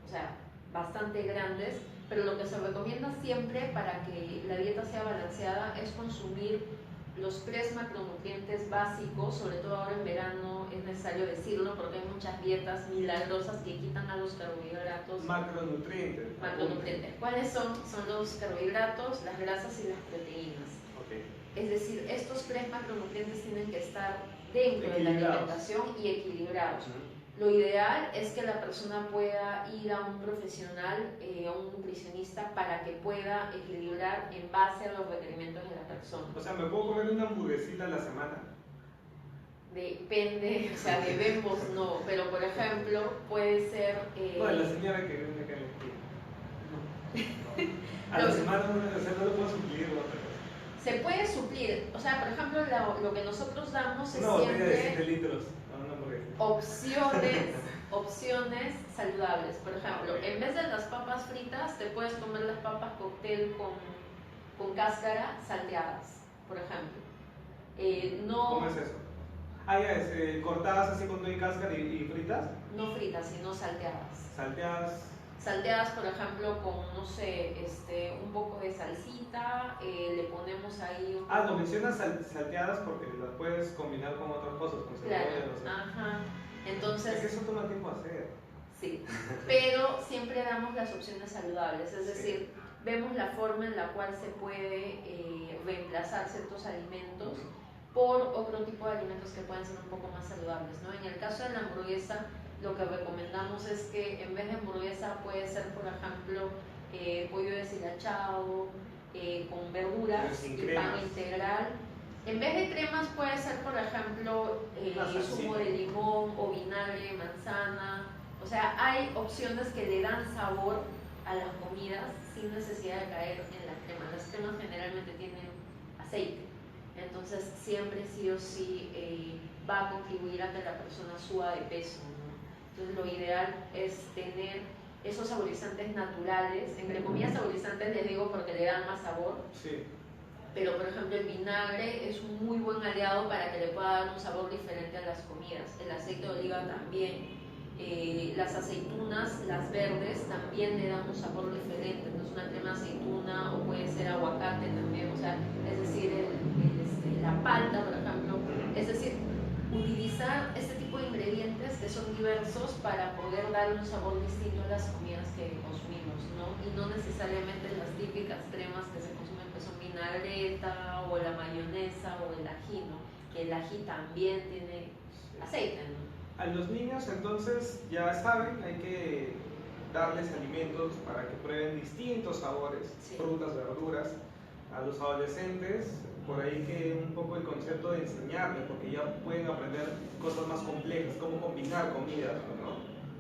o sea, bastante grandes, pero lo que se recomienda siempre para que la dieta sea balanceada es consumir los 3 macronutrientes básicos. Sobre todo ahora en verano es necesario decirlo, porque hay muchas dietas milagrosas que quitan a los carbohidratos. Macronutrientes. ¿Cuáles son? Son los carbohidratos, las grasas y las proteínas. Okay. Es decir, estos 3 macronutrientes tienen que estar dentro de la alimentación y equilibrados. Lo ideal es que la persona pueda ir a un profesional, a un nutricionista, para que pueda equilibrar en base a los requerimientos de la persona. O sea, ¿me puedo comer una hamburguesita a la semana? Depende, o sea, debemos no, pero por ejemplo puede ser... Bueno, la señora que viene acá en la esquina. A la semana no lo puedo suplir o otra cosa. Se puede suplir, o sea, por ejemplo, lo que nosotros damos es no, siempre... de 7 litros. Opciones saludables. Por ejemplo, en vez de las papas fritas, te puedes comer las papas cóctel con cáscara salteadas, por ejemplo. ¿Cómo es eso? ¿Cortadas así con todo y cáscara y fritas? No fritas, sino salteadas. Salteadas. Salteadas, por ejemplo, con, no sé, un poco de salsita, le ponemos ahí un poco... Lo mencionas salteadas porque las puedes combinar con otras cosas, con cebolla, Claro, no sé. ajá. Entonces... Es que eso toma tiempo hacer. Sí, pero siempre damos las opciones saludables, es decir, vemos la forma en la cual se puede reemplazar ciertos alimentos por otro tipo de alimentos que pueden ser un poco más saludables, ¿no? En el caso de la hamburguesa, lo que recomendamos es que en vez de hamburguesa puede ser, por ejemplo, pollo deshilachado, con verduras y pan integral. En vez de cremas puede ser, por ejemplo, zumo de limón o vinagre, manzana. O sea, hay opciones que le dan sabor a las comidas sin necesidad de caer en la crema. Las cremas generalmente tienen aceite, entonces siempre sí o sí va a contribuir a que la persona suba de peso, ¿no? Entonces lo ideal es tener esos saborizantes naturales, entre comillas saborizantes les digo porque le dan más sabor. Sí. Pero por ejemplo el vinagre es un muy buen aliado para que le pueda dar un sabor diferente a las comidas. El aceite de oliva también. Las aceitunas, las verdes, también le dan un sabor diferente. Entonces una crema de aceituna o puede ser aguacate también, o sea, es decir, la palta, por ejemplo. Es decir, utilizar este tipo de ingredientes que son diversos para poder dar un sabor distinto a las comidas que consumimos, ¿no? Y no necesariamente las típicas cremas que se consumen, que son vinagreta o la mayonesa o el ají, ¿no? Que el ají también tiene aceite, ¿no? A los niños entonces ya saben, hay que darles alimentos para que prueben distintos sabores, frutas, verduras. A los adolescentes, por ahí que un poco el concepto de enseñarles, porque ya pueden aprender cosas más complejas, cómo combinar comidas, ¿no?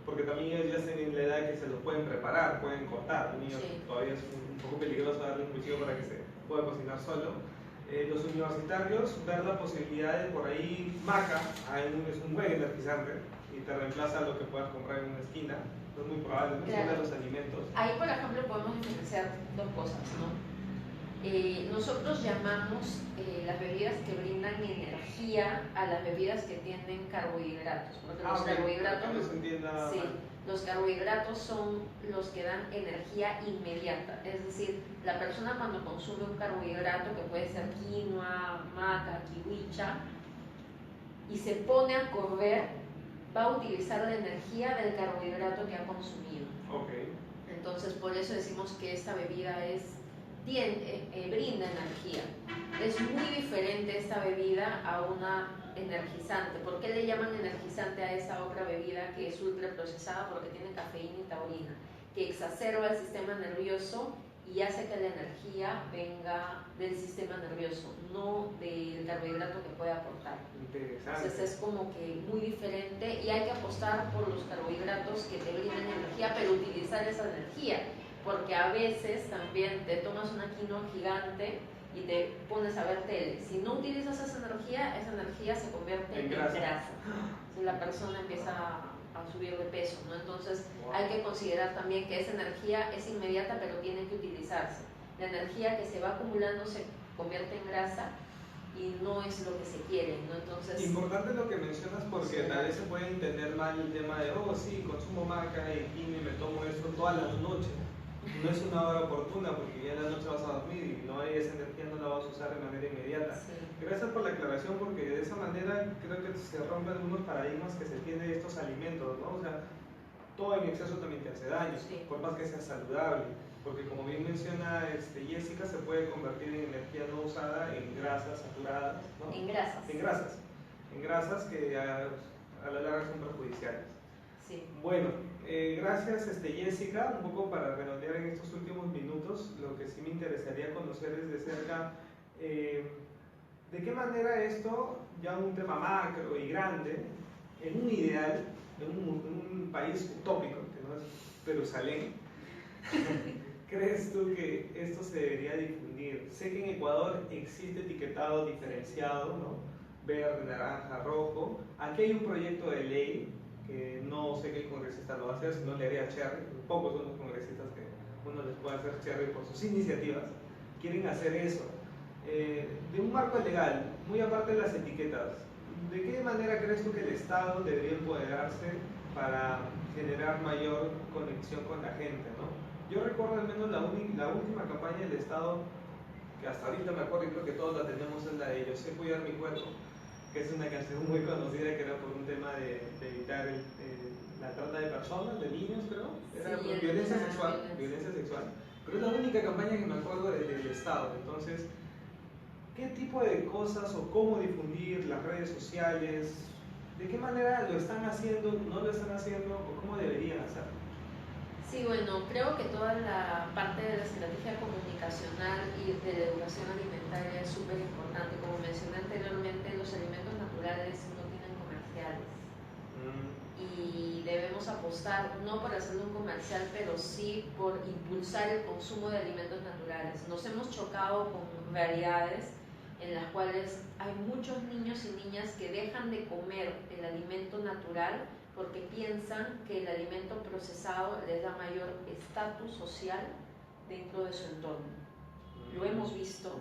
Porque también ellos ya están en la edad que se los pueden preparar, pueden cortar. Un niño todavía es un poco peligroso darle un cuchillo para que se pueda cocinar solo. Los universitarios, ver la posibilidad de por ahí maca, es un buen energizante y te reemplaza lo que puedas comprar en una esquina. Es muy probable, ¿no? Claro. Los alimentos. Ahí, por ejemplo, podemos diferenciar dos cosas, ¿no? Nosotros llamamos las bebidas que brindan energía a las bebidas que tienen carbohidratos, porque los carbohidratos, sí, los carbohidratos son los que dan energía inmediata, es decir, la persona cuando consume un carbohidrato que puede ser quinoa, maca, kiwicha y se pone a correr, va a utilizar la energía del carbohidrato que ha consumido. Okay. Entonces por eso decimos que esta bebida brinda energía. Es muy diferente esta bebida a una energizante. ¿Por qué le llaman energizante a esa otra bebida que es ultraprocesada? Porque tiene cafeína y taurina, que exacerba el sistema nervioso y hace que la energía venga del sistema nervioso, no del carbohidrato que puede aportar. Interesante. Entonces es como que muy diferente y hay que apostar por los carbohidratos que te brinden energía, pero utilizar esa energía. Porque a veces también te tomas una quinoa gigante y te pones a ver tele. Si no utilizas esa energía se convierte en grasa. Entonces la persona empieza a subir de peso, ¿no? Entonces hay que considerar también que esa energía es inmediata, pero tiene que utilizarse. La energía que se va acumulando se convierte en grasa y no es lo que se quiere, ¿no? Entonces... Importante lo que mencionas porque tal vez se puede entender mal el tema de, sí, consumo maca y quinoa y me tomo esto todas las noches. No es una hora oportuna porque ya en la noche vas a dormir y no hay esa energía, no la vas a usar de manera inmediata. Sí. Gracias por la aclaración porque de esa manera creo que se rompen algunos paradigmas que se tienen de estos alimentos, ¿no? O sea, todo en exceso también te hace daño, por más que sea saludable. Porque como bien menciona Jessica, se puede convertir en energía no usada en grasas saturadas, ¿no? En grasas. En grasas que a la larga son perjudiciales. Sí. Bueno, gracias Jessica, un poco para redondear en estos últimos minutos, lo que sí me interesaría conocer es de cerca, de qué manera esto, ya un tema macro y grande, en un ideal, en un país utópico, que no es Jerusalén, ¿crees tú que esto se debería difundir? Sé que en Ecuador existe etiquetado diferenciado, ¿no? Verde, naranja, rojo. Aquí hay un proyecto de ley que no sé que el congresista lo va a hacer, sino le haría cherry. Pocos son los congresistas que uno les puede hacer cherry por sus iniciativas. Quieren hacer eso. De un marco legal, muy aparte de las etiquetas, ¿de qué manera crees tú que el Estado debería empoderarse para generar mayor conexión con la gente, ¿no? Yo recuerdo al menos la última campaña del Estado, que hasta ahorita me acuerdo y creo que todos la tenemos, es la de Yo sé cuidar mi cuerpo, que es una canción muy conocida que era por un tema de evitar la trata de personas, de niños creo, era Sí, por violencia sexual, pero es la única campaña que me acuerdo del Estado. Entonces, ¿qué tipo de cosas o cómo difundir las redes sociales? ¿De qué manera lo están haciendo, no lo están haciendo o cómo deberían hacerlo? Sí, bueno, creo que toda la parte de la estrategia comunicacional y de la educación alimentaria es súper importante. Como mencioné anteriormente, los alimentos naturales no tienen comerciales y debemos apostar no por hacerle un comercial, pero sí por impulsar el consumo de alimentos naturales. Nos hemos chocado con realidades en las cuales hay muchos niños y niñas que dejan de comer el alimento natural porque piensan que el alimento procesado les da mayor estatus social dentro de su entorno. Lo hemos visto.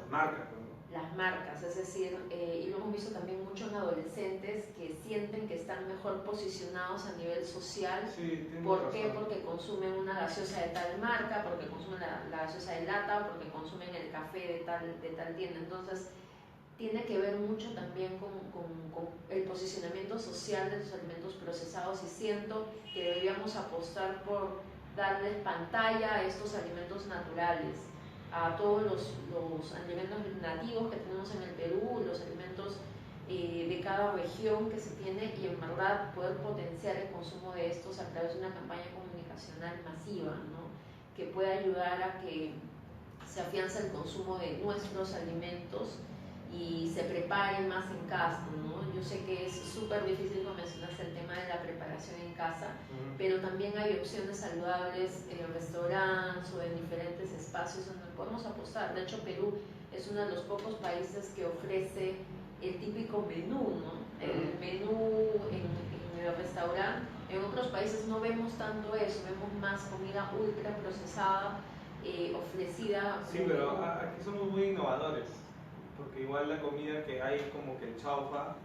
Las marcas, es decir, y lo hemos visto también mucho en adolescentes que sienten que están mejor posicionados a nivel social. Sí, ¿Por qué? Porque consumen una gaseosa de tal marca, porque consumen la gaseosa de lata, porque consumen el café de tal tienda. Entonces, tiene que ver mucho también con el posicionamiento social de los alimentos procesados, y siento que deberíamos apostar por darles pantalla a estos alimentos naturales, a todos los alimentos nativos que tenemos en el Perú, los alimentos de cada región que se tiene, y en verdad poder potenciar el consumo de estos a través de una campaña comunicacional masiva, ¿no? Que pueda ayudar a que se afiance el consumo de nuestros alimentos y se prepare más en casa, ¿no? Yo sé que es súper difícil, como mencionaste, el tema de la preparación en casa, pero también hay opciones saludables en restaurantes o en diferentes espacios donde podemos apostar. De hecho, Perú es uno de los pocos países que ofrece el típico menú, ¿no? El menú en el restaurante. En otros países no vemos tanto eso, vemos más comida ultra procesada, ofrecida. Sí, pero aquí somos muy innovadores, porque igual la comida que hay, como que el chaufa,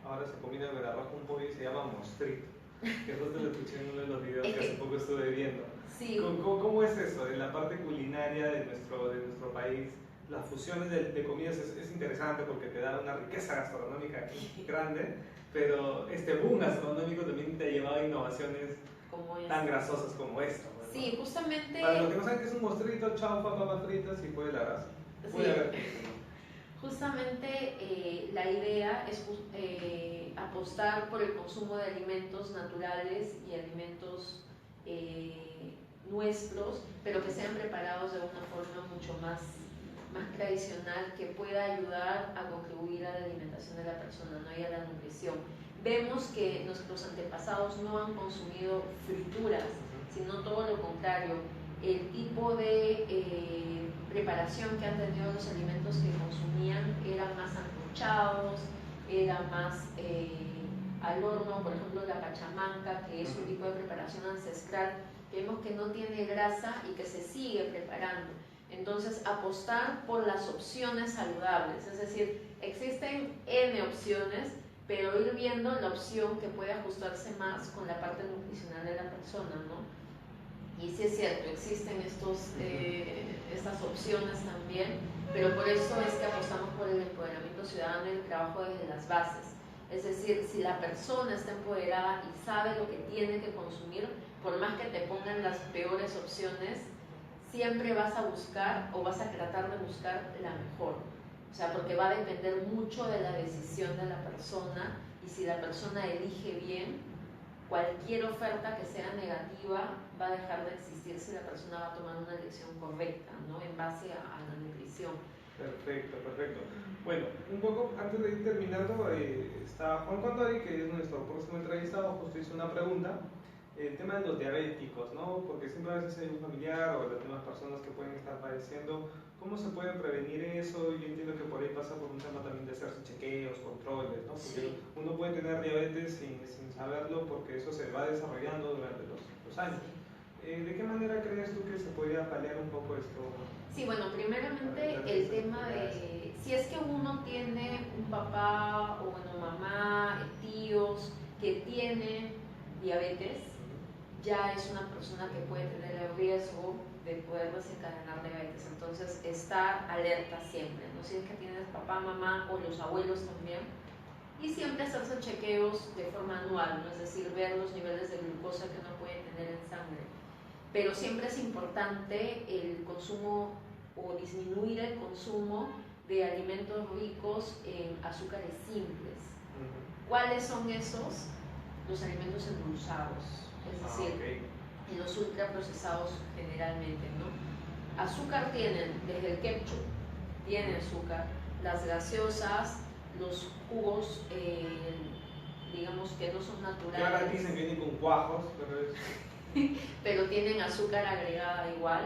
ahora se combina con el arroz con pollo y se llama mostrito, que eso te lo escuché en uno de los videos que hace poco estuve viendo. Sí. ¿Cómo es eso? En la parte culinaria de nuestro país, las fusiones de comidas es interesante porque te da una riqueza gastronómica grande, pero este boom gastronómico también te ha llevado a innovaciones tan grasosas como esta. ¿Verdad? Sí, justamente. Para los que no saben qué es un mostrito, chaufa, papas fritas y puede la grasa. Puede haber. Justamente la idea es apostar por el consumo de alimentos naturales y alimentos nuestros, pero que sean preparados de una forma mucho más tradicional, que pueda ayudar a contribuir a la alimentación de la persona, ¿no? Y a la nutrición. Vemos que nuestros antepasados no han consumido frituras, sino todo lo contrario. El tipo de preparación que han tenido los alimentos que consumían eran más ancochados, eran más al horno. Por ejemplo, la pachamanca, que es un tipo de preparación ancestral, vemos que no tiene grasa y que se sigue preparando. Entonces, apostar por las opciones saludables, es decir, existen N opciones, pero ir viendo la opción que puede ajustarse más con la parte nutricional de la persona, ¿no? Y sí es cierto, existen estas opciones también, pero por eso es que apostamos por el empoderamiento ciudadano y el trabajo desde las bases. Es decir, si la persona está empoderada y sabe lo que tiene que consumir, por más que te pongan las peores opciones, siempre vas a buscar o vas a tratar de buscar la mejor. O sea, porque va a depender mucho de la decisión de la persona, y si la persona elige bien, cualquier oferta que sea negativa va a dejar de existir si la persona va a tomar una elección correcta, ¿no? En base a la nutrición. Perfecto, perfecto. Bueno, un poco antes de ir terminando, está Juan Condori, que es nuestro próximo entrevistado, justo hizo una pregunta. El tema de los diabéticos, ¿no? Porque siempre a veces hay un familiar o las demás personas que pueden estar padeciendo. ¿Cómo se puede prevenir eso? Yo entiendo que por ahí pasa por un tema también de hacerse chequeos, controles, ¿no? Porque Sí. uno puede tener diabetes sin saberlo, porque eso se va desarrollando durante los años. ¿De qué manera crees tú que se podría paliar un poco esto? Sí, bueno, primeramente el tema de si es que uno tiene un papá o bueno, mamá, tíos que tienen diabetes, ya es una persona que puede tener el riesgo de poder desencadenar diabetes. Entonces, estar alerta siempre, ¿no? Si es que tienes papá, mamá o los abuelos también. Y siempre hacerse chequeos de forma anual, ¿no? Es decir, ver los niveles de glucosa que uno puede tener en sangre. Pero siempre es importante el consumo o disminuir el consumo de alimentos ricos en azúcares simples. ¿Cuáles son esos? Los alimentos endulzados, es decir, y los ultraprocesados generalmente, ¿no? Azúcar tienen, desde el ketchup, tiene azúcar, las gaseosas, los jugos, digamos que no son naturales. Ahora dicen que vienen con cuajos, pero pero tienen azúcar agregada igual.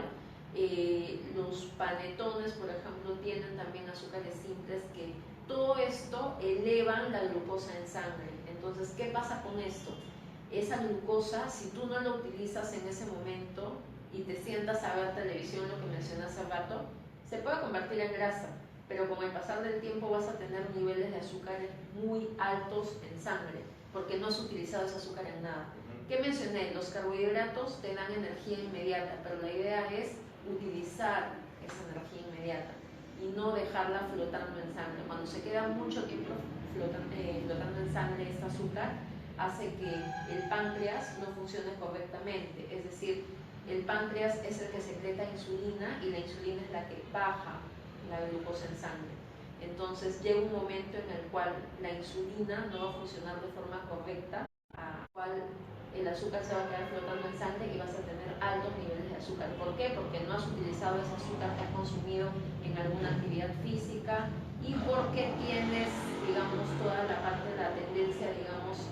Los panetones, por ejemplo, tienen también azúcares simples que todo esto elevan la glucosa en sangre. Entonces, ¿qué pasa con esto? Esa glucosa, si tú no la utilizas en ese momento y te sientas a ver televisión, lo que mencioné hace rato, se puede convertir en grasa, pero con el pasar del tiempo vas a tener niveles de azúcares muy altos en sangre, porque no has utilizado ese azúcar en nada. ¿Qué mencioné? Los carbohidratos te dan energía inmediata, pero la idea es utilizar esa energía inmediata y no dejarla flotando en sangre. Cuando se queda mucho tiempo flotando en sangre este azúcar, hace que el páncreas no funcione correctamente. Es decir, el páncreas es el que secreta insulina y la insulina es la que baja la glucosa en sangre. Entonces llega un momento en el cual la insulina no va a funcionar de forma correcta, a cual el azúcar se va a quedar flotando en sangre y vas a tener altos niveles de azúcar. ¿Por qué? Porque no has utilizado ese azúcar que has consumido en alguna actividad física y porque tienes, digamos, toda la parte de la tendencia, digamos,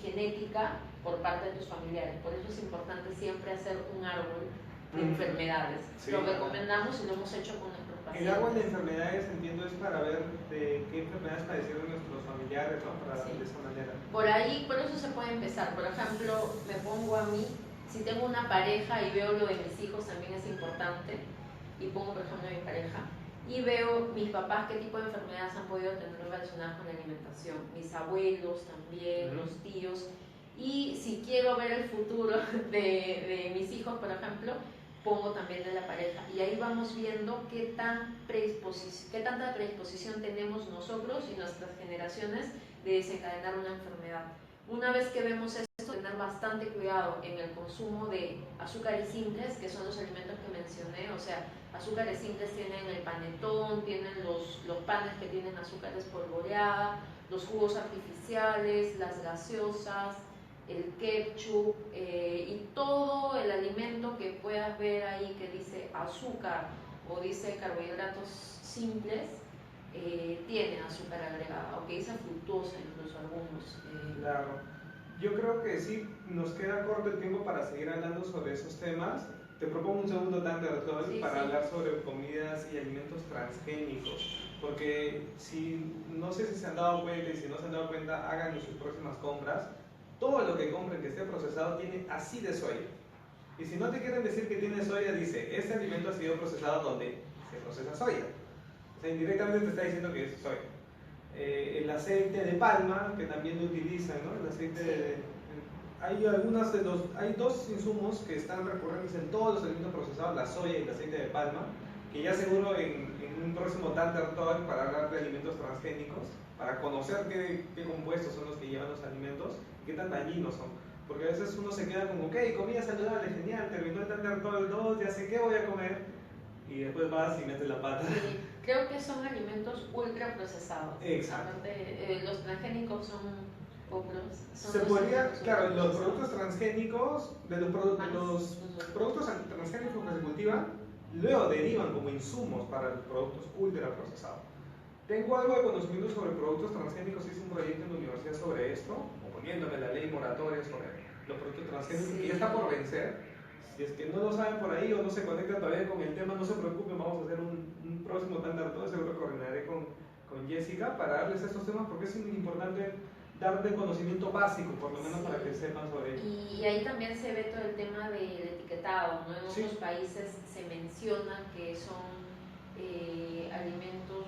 genética por parte de tus familiares. Por eso es importante siempre hacer un árbol de enfermedades. Sí, lo recomendamos y lo hemos hecho con nuestros pacientes. El árbol de enfermedades, entiendo, es para ver de qué enfermedades padecieron nuestros familiares, ¿no? Para de esa manera. Por ahí, por eso se puede empezar. Por ejemplo, me pongo a mí, si tengo una pareja y veo lo de mis hijos, también es importante, y pongo, por ejemplo, a mi pareja, y veo mis papás qué tipo de enfermedades han podido tener relacionadas con la alimentación, mis abuelos también, los tíos, y si quiero ver el futuro de mis hijos, por ejemplo, pongo también de la pareja, y ahí vamos viendo qué tanta predisposición tenemos nosotros y nuestras generaciones de desencadenar una enfermedad. Una vez que vemos esto, tener bastante cuidado en el consumo de azúcares simples, que son los alimentos que mencioné. O sea, azúcares simples tienen el panetón, tienen los panes que tienen azúcar espolvoreada, los jugos artificiales, las gaseosas, el ketchup y todo el alimento que puedas ver ahí que dice azúcar o dice carbohidratos simples, tiene azúcar agregada, aunque dice fructosa incluso algunos. Claro, yo creo que sí, nos queda corto el tiempo para seguir hablando sobre esos temas. Te propongo un segundo Thundertalk para hablar sobre comidas y alimentos transgénicos, porque no sé si se han dado cuenta, y si no se han dado cuenta, hagan sus próximas compras. Todo lo que compren que esté procesado tiene así de soya. Y si no te quieren decir que tiene soya, dice, este alimento ha sido procesado donde se procesa soya. O sea, indirectamente te está diciendo que es soya. El aceite de palma, que también lo utilizan, ¿no? El aceite hay dos insumos que están recurrentes en todos los alimentos procesados, la soya y el aceite de palma, que ya seguro en un próximo Thundertalk para hablar de alimentos transgénicos, para conocer qué compuestos son los que llevan los alimentos y qué tan dañinos son. Porque a veces uno se queda como, ok, comida saludable, genial, terminó el Thundertalk 2, ya sé qué voy a comer, y después vas y metes la pata. Sí, creo que son alimentos ultraprocesados. Exacto. Los transgénicos son otros. Se podría, claro, los productos transgénicos, los productos transgénicos que se cultivan, luego derivan como insumos para los productos ultraprocesados. Tengo algo de conocimiento sobre productos transgénicos, hice un proyecto en la universidad sobre esto, oponiéndome a la ley moratoria sobre los productos transgénicos, que ya está por vencer. Si es que no lo saben por ahí o no se conectan todavía con el tema, no se preocupen, vamos a hacer un próximo Thundertalk, seguro coordinaré con Jessica para darles estos temas, porque es muy importante darle conocimiento básico, por lo menos para que sepan sobre ello. Y ahí también se ve todo el tema del etiquetado, ¿no? En otros países se menciona que son alimentos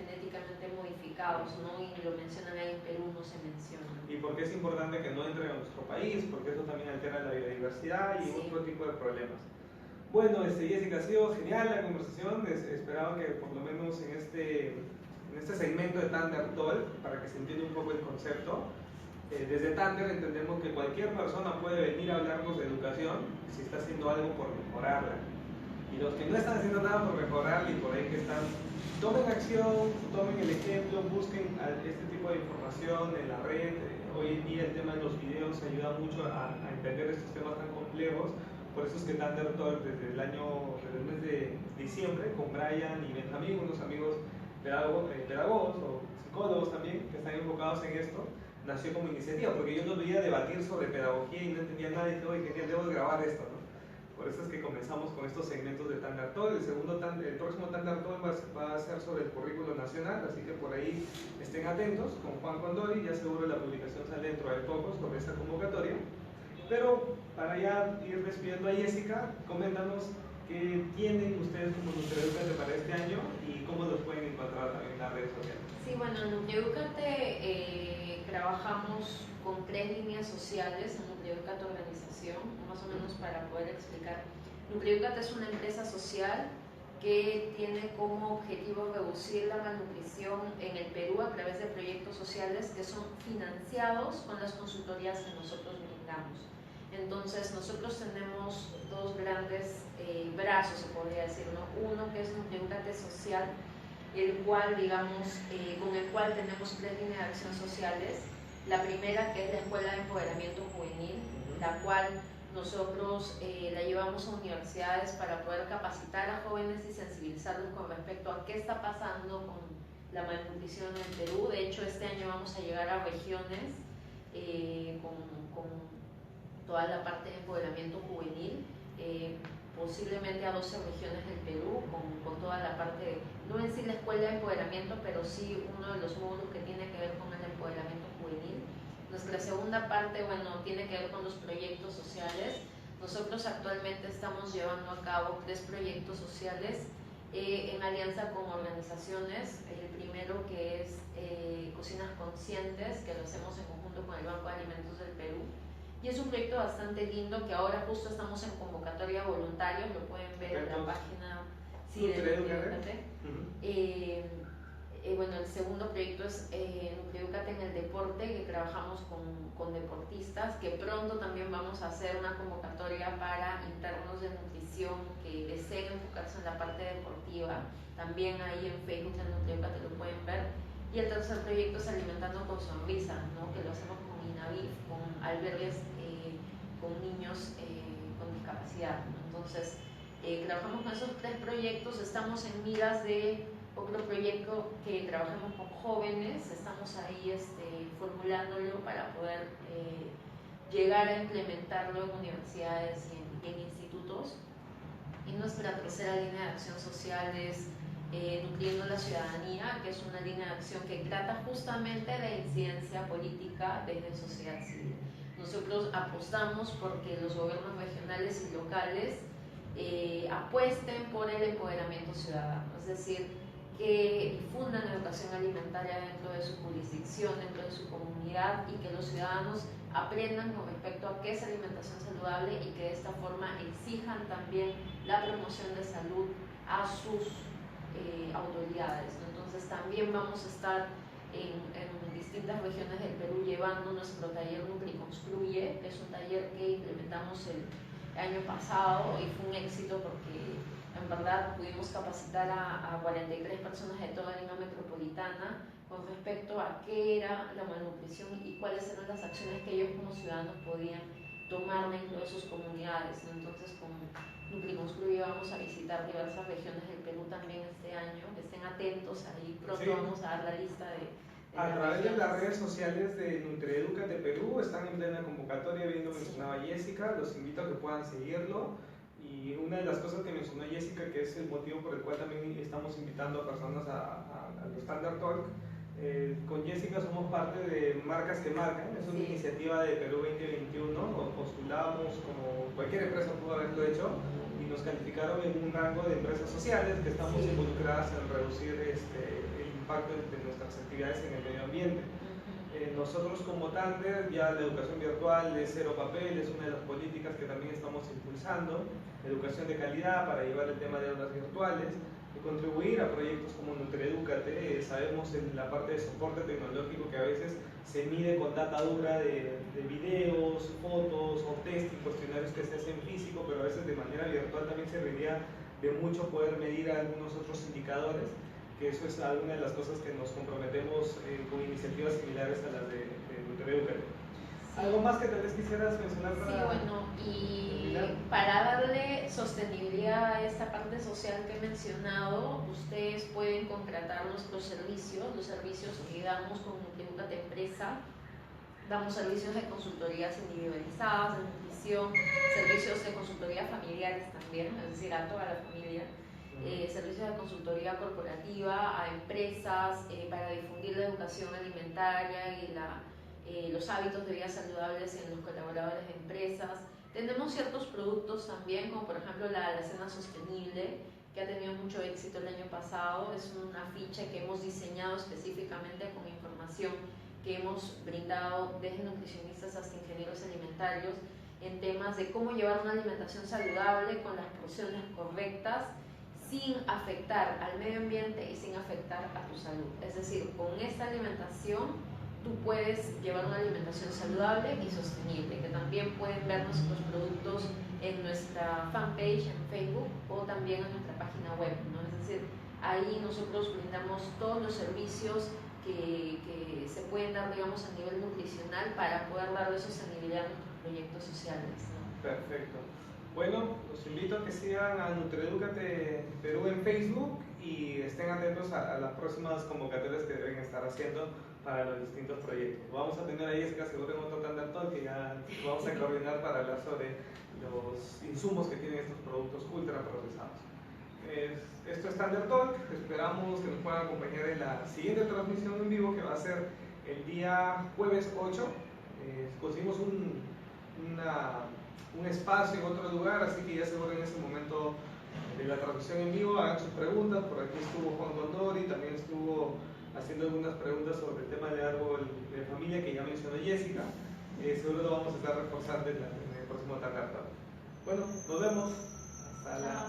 genéticamente modificados, ¿no? Y lo mencionan ahí, en Perú no se menciona. ¿Y por qué es importante que no entren a nuestro país? Porque eso también altera la biodiversidad y Sí. otro tipo de problemas. Bueno, Jessica, ha sido genial la conversación. Esperaba que por lo menos en este segmento de Thunder Talk, para que se entienda un poco el concepto, desde Thunder entendemos que cualquier persona puede venir a hablarnos de educación si está haciendo algo por mejorarla. Y los que no están haciendo nada por mejorarla y por ahí que están, tomen acción, tomen el ejemplo, busquen este tipo de información en la red. Hoy en día el tema de los videos ayuda mucho a entender estos temas tan complejos. Por eso es que Thunder Talk desde el mes de diciembre, con Brian y Benjamín, unos amigos pedagogos o psicólogos también que están enfocados en esto, nació como iniciativa, porque yo no veía debatir sobre pedagogía y no entendía nada y dije, oye, genial, debo grabar esto, ¿no? Por eso es que comenzamos con estos segmentos de Thunder Talk. El próximo Thunder Talk va a ser sobre el currículo nacional, así que por ahí estén atentos con Juan Condori, ya seguro la publicación sale dentro de poco sobre esta convocatoria. Pero para ya ir despidiendo a Jessica, coméntanos qué tienen ustedes como Nutrieducate para este año y cómo los pueden encontrar también en las redes sociales. Sí, bueno, en Nutrieducate trabajamos con 3 líneas sociales en Nutrieducate Organización, más o menos para poder explicar. Nutrieducate es una empresa social que tiene como objetivo reducir la malnutrición en el Perú a través de proyectos sociales que son financiados con las consultorías que nosotros brindamos. Entonces nosotros tenemos 2 grandes brazos, se podría decir, ¿no? Uno que es Nutrieducate Social, el cual, digamos, con el cual tenemos 3 líneas de acción sociales. La primera, que es la Escuela de Empoderamiento Juvenil, la cual nosotros la llevamos a universidades para poder capacitar a jóvenes y sensibilizarlos con respecto a qué está pasando con la malnutrición en el Perú. De hecho, este año vamos a llegar a regiones con toda la parte de empoderamiento juvenil, posiblemente a 12 regiones del Perú, con toda la parte, no en sí la escuela de empoderamiento, pero sí uno de los módulos que tiene que ver con el empoderamiento juvenil. Nuestra segunda parte, bueno, tiene que ver con los proyectos sociales. Nosotros actualmente estamos llevando a cabo 3 proyectos sociales en alianza con organizaciones. El primero, que es Cocinas Conscientes, que lo hacemos en conjunto con el Banco de Alimentos del Perú. Y es un proyecto bastante lindo que ahora justo estamos en convocatoria voluntarios, lo pueden ver en la página de Nutrieducate. Bueno, el segundo proyecto es Nutrieducate en el deporte, que trabajamos con deportistas, que pronto también vamos a hacer una convocatoria para internos de nutrición que deseen enfocarse en la parte deportiva. También ahí en Facebook en Nutrieducate lo pueden ver. Y el tercer proyecto es Alimentando con Sonrisa, ¿no? Que lo hacemos con INAVIF, con albergues con niños con discapacidad, ¿no? Entonces, trabajamos con esos 3 proyectos. Estamos en miras de otro proyecto que trabajamos con jóvenes, estamos ahí formulándolo para poder llegar a implementarlo en universidades y en institutos. Y nuestra tercera línea de acción social es Nutriendo la Ciudadanía, que es una línea de acción que trata justamente de incidencia política desde sociedad civil. Nosotros apostamos porque los gobiernos regionales y locales apuesten por el empoderamiento ciudadano, es decir, que difundan educación alimentaria dentro de su jurisdicción, dentro de su comunidad, y que los ciudadanos aprendan con respecto a qué es alimentación saludable y que de esta forma exijan también la promoción de salud a sus autoridades, ¿no? Entonces también vamos a estar en distintas regiones del Perú llevando nuestro taller NutriConstruye, que es un taller que implementamos el año pasado y fue un éxito porque en verdad pudimos capacitar a 43 personas de toda Lima metropolitana con respecto a qué era la malnutrición y cuáles eran las acciones que ellos como ciudadanos podían tomar dentro de sus comunidades, ¿no? Entonces con NutriConstruye vamos a visitar diversas regiones del Perú también este año, estén atentos, ahí pronto vamos a dar la lista de a través de las redes sociales de Nutrieducate Perú están en plena convocatoria, bien lo mencionaba Jessica, los invito a que puedan seguirlo. Y una de las cosas que mencionó Jessica, que es el motivo por el cual también estamos invitando a personas a los Thunder Talk, con Jessica somos parte de Marcas que Marcan, es una iniciativa de Perú 2021, nos postulamos como cualquier empresa pudo haberlo hecho y nos calificaron en un rango de empresas sociales que estamos involucradas en reducir el impacto de nuestras actividades en el medio ambiente. Nosotros como Tander, ya la educación virtual de cero papel es una de las políticas que también estamos impulsando, educación de calidad para llevar el tema de aulas virtuales y contribuir a proyectos como Nutreducate. Sabemos en la parte de soporte tecnológico que a veces se mide con data dura de videos, fotos o test y cuestionarios que se hacen físico, pero a veces de manera virtual también serviría de mucho poder medir algunos otros indicadores, que eso es alguna de las cosas que nos comprometemos con iniciativas similares a las de Nutreducate. ¿Algo más que tal vez quisieras mencionar para Sí, bueno, y terminar? para darle sostenibilidad a esta parte social que he mencionado, ustedes pueden contratar nuestros servicios, los servicios que damos con Nutreducate Empresa. Damos servicios de consultorías individualizadas, de nutrición, servicios de consultoría familiares también, es decir, a toda la familia. Servicios de consultoría corporativa a empresas para difundir la educación alimentaria y los hábitos de vida saludables en los colaboradores de empresas. Tenemos ciertos productos también, como por ejemplo la alacena sostenible, que ha tenido mucho éxito el año pasado. Es una ficha que hemos diseñado específicamente con información que hemos brindado desde nutricionistas hasta ingenieros alimentarios en temas de cómo llevar una alimentación saludable con las porciones correctas, sin afectar al medio ambiente y sin afectar a tu salud. Es decir, con esta alimentación tú puedes llevar una alimentación saludable y sostenible, que también pueden ver nuestros productos en nuestra fanpage en Facebook o también en nuestra página web, ¿no? Es decir, ahí nosotros brindamos todos los servicios que se pueden dar, digamos, a nivel nutricional para poder darle sostenibilidad a nuestros proyectos sociales, ¿no? Perfecto. Bueno, los invito a que sigan a Nutreducate Perú en Facebook y estén atentos a las próximas convocatorias que deben estar haciendo para los distintos proyectos. Vamos a tener a Jessica seguro en otro Tander Talk que ya vamos a coordinar para hablar sobre los insumos que tienen estos productos ultra procesados. Esto es Tander Talk, esperamos que nos puedan acompañar en la siguiente transmisión en vivo que va a ser el día jueves 8. Conseguimos un espacio en otro lugar, así que ya seguro en ese momento de la transmisión en vivo hagan sus preguntas. Por aquí estuvo Juan Condori, también estuvo haciendo algunas preguntas sobre el tema de árbol de familia que ya mencionó Jessica. Seguro lo vamos a estar reforzando en el próximo Tander Talk. Bueno, nos vemos. Hasta la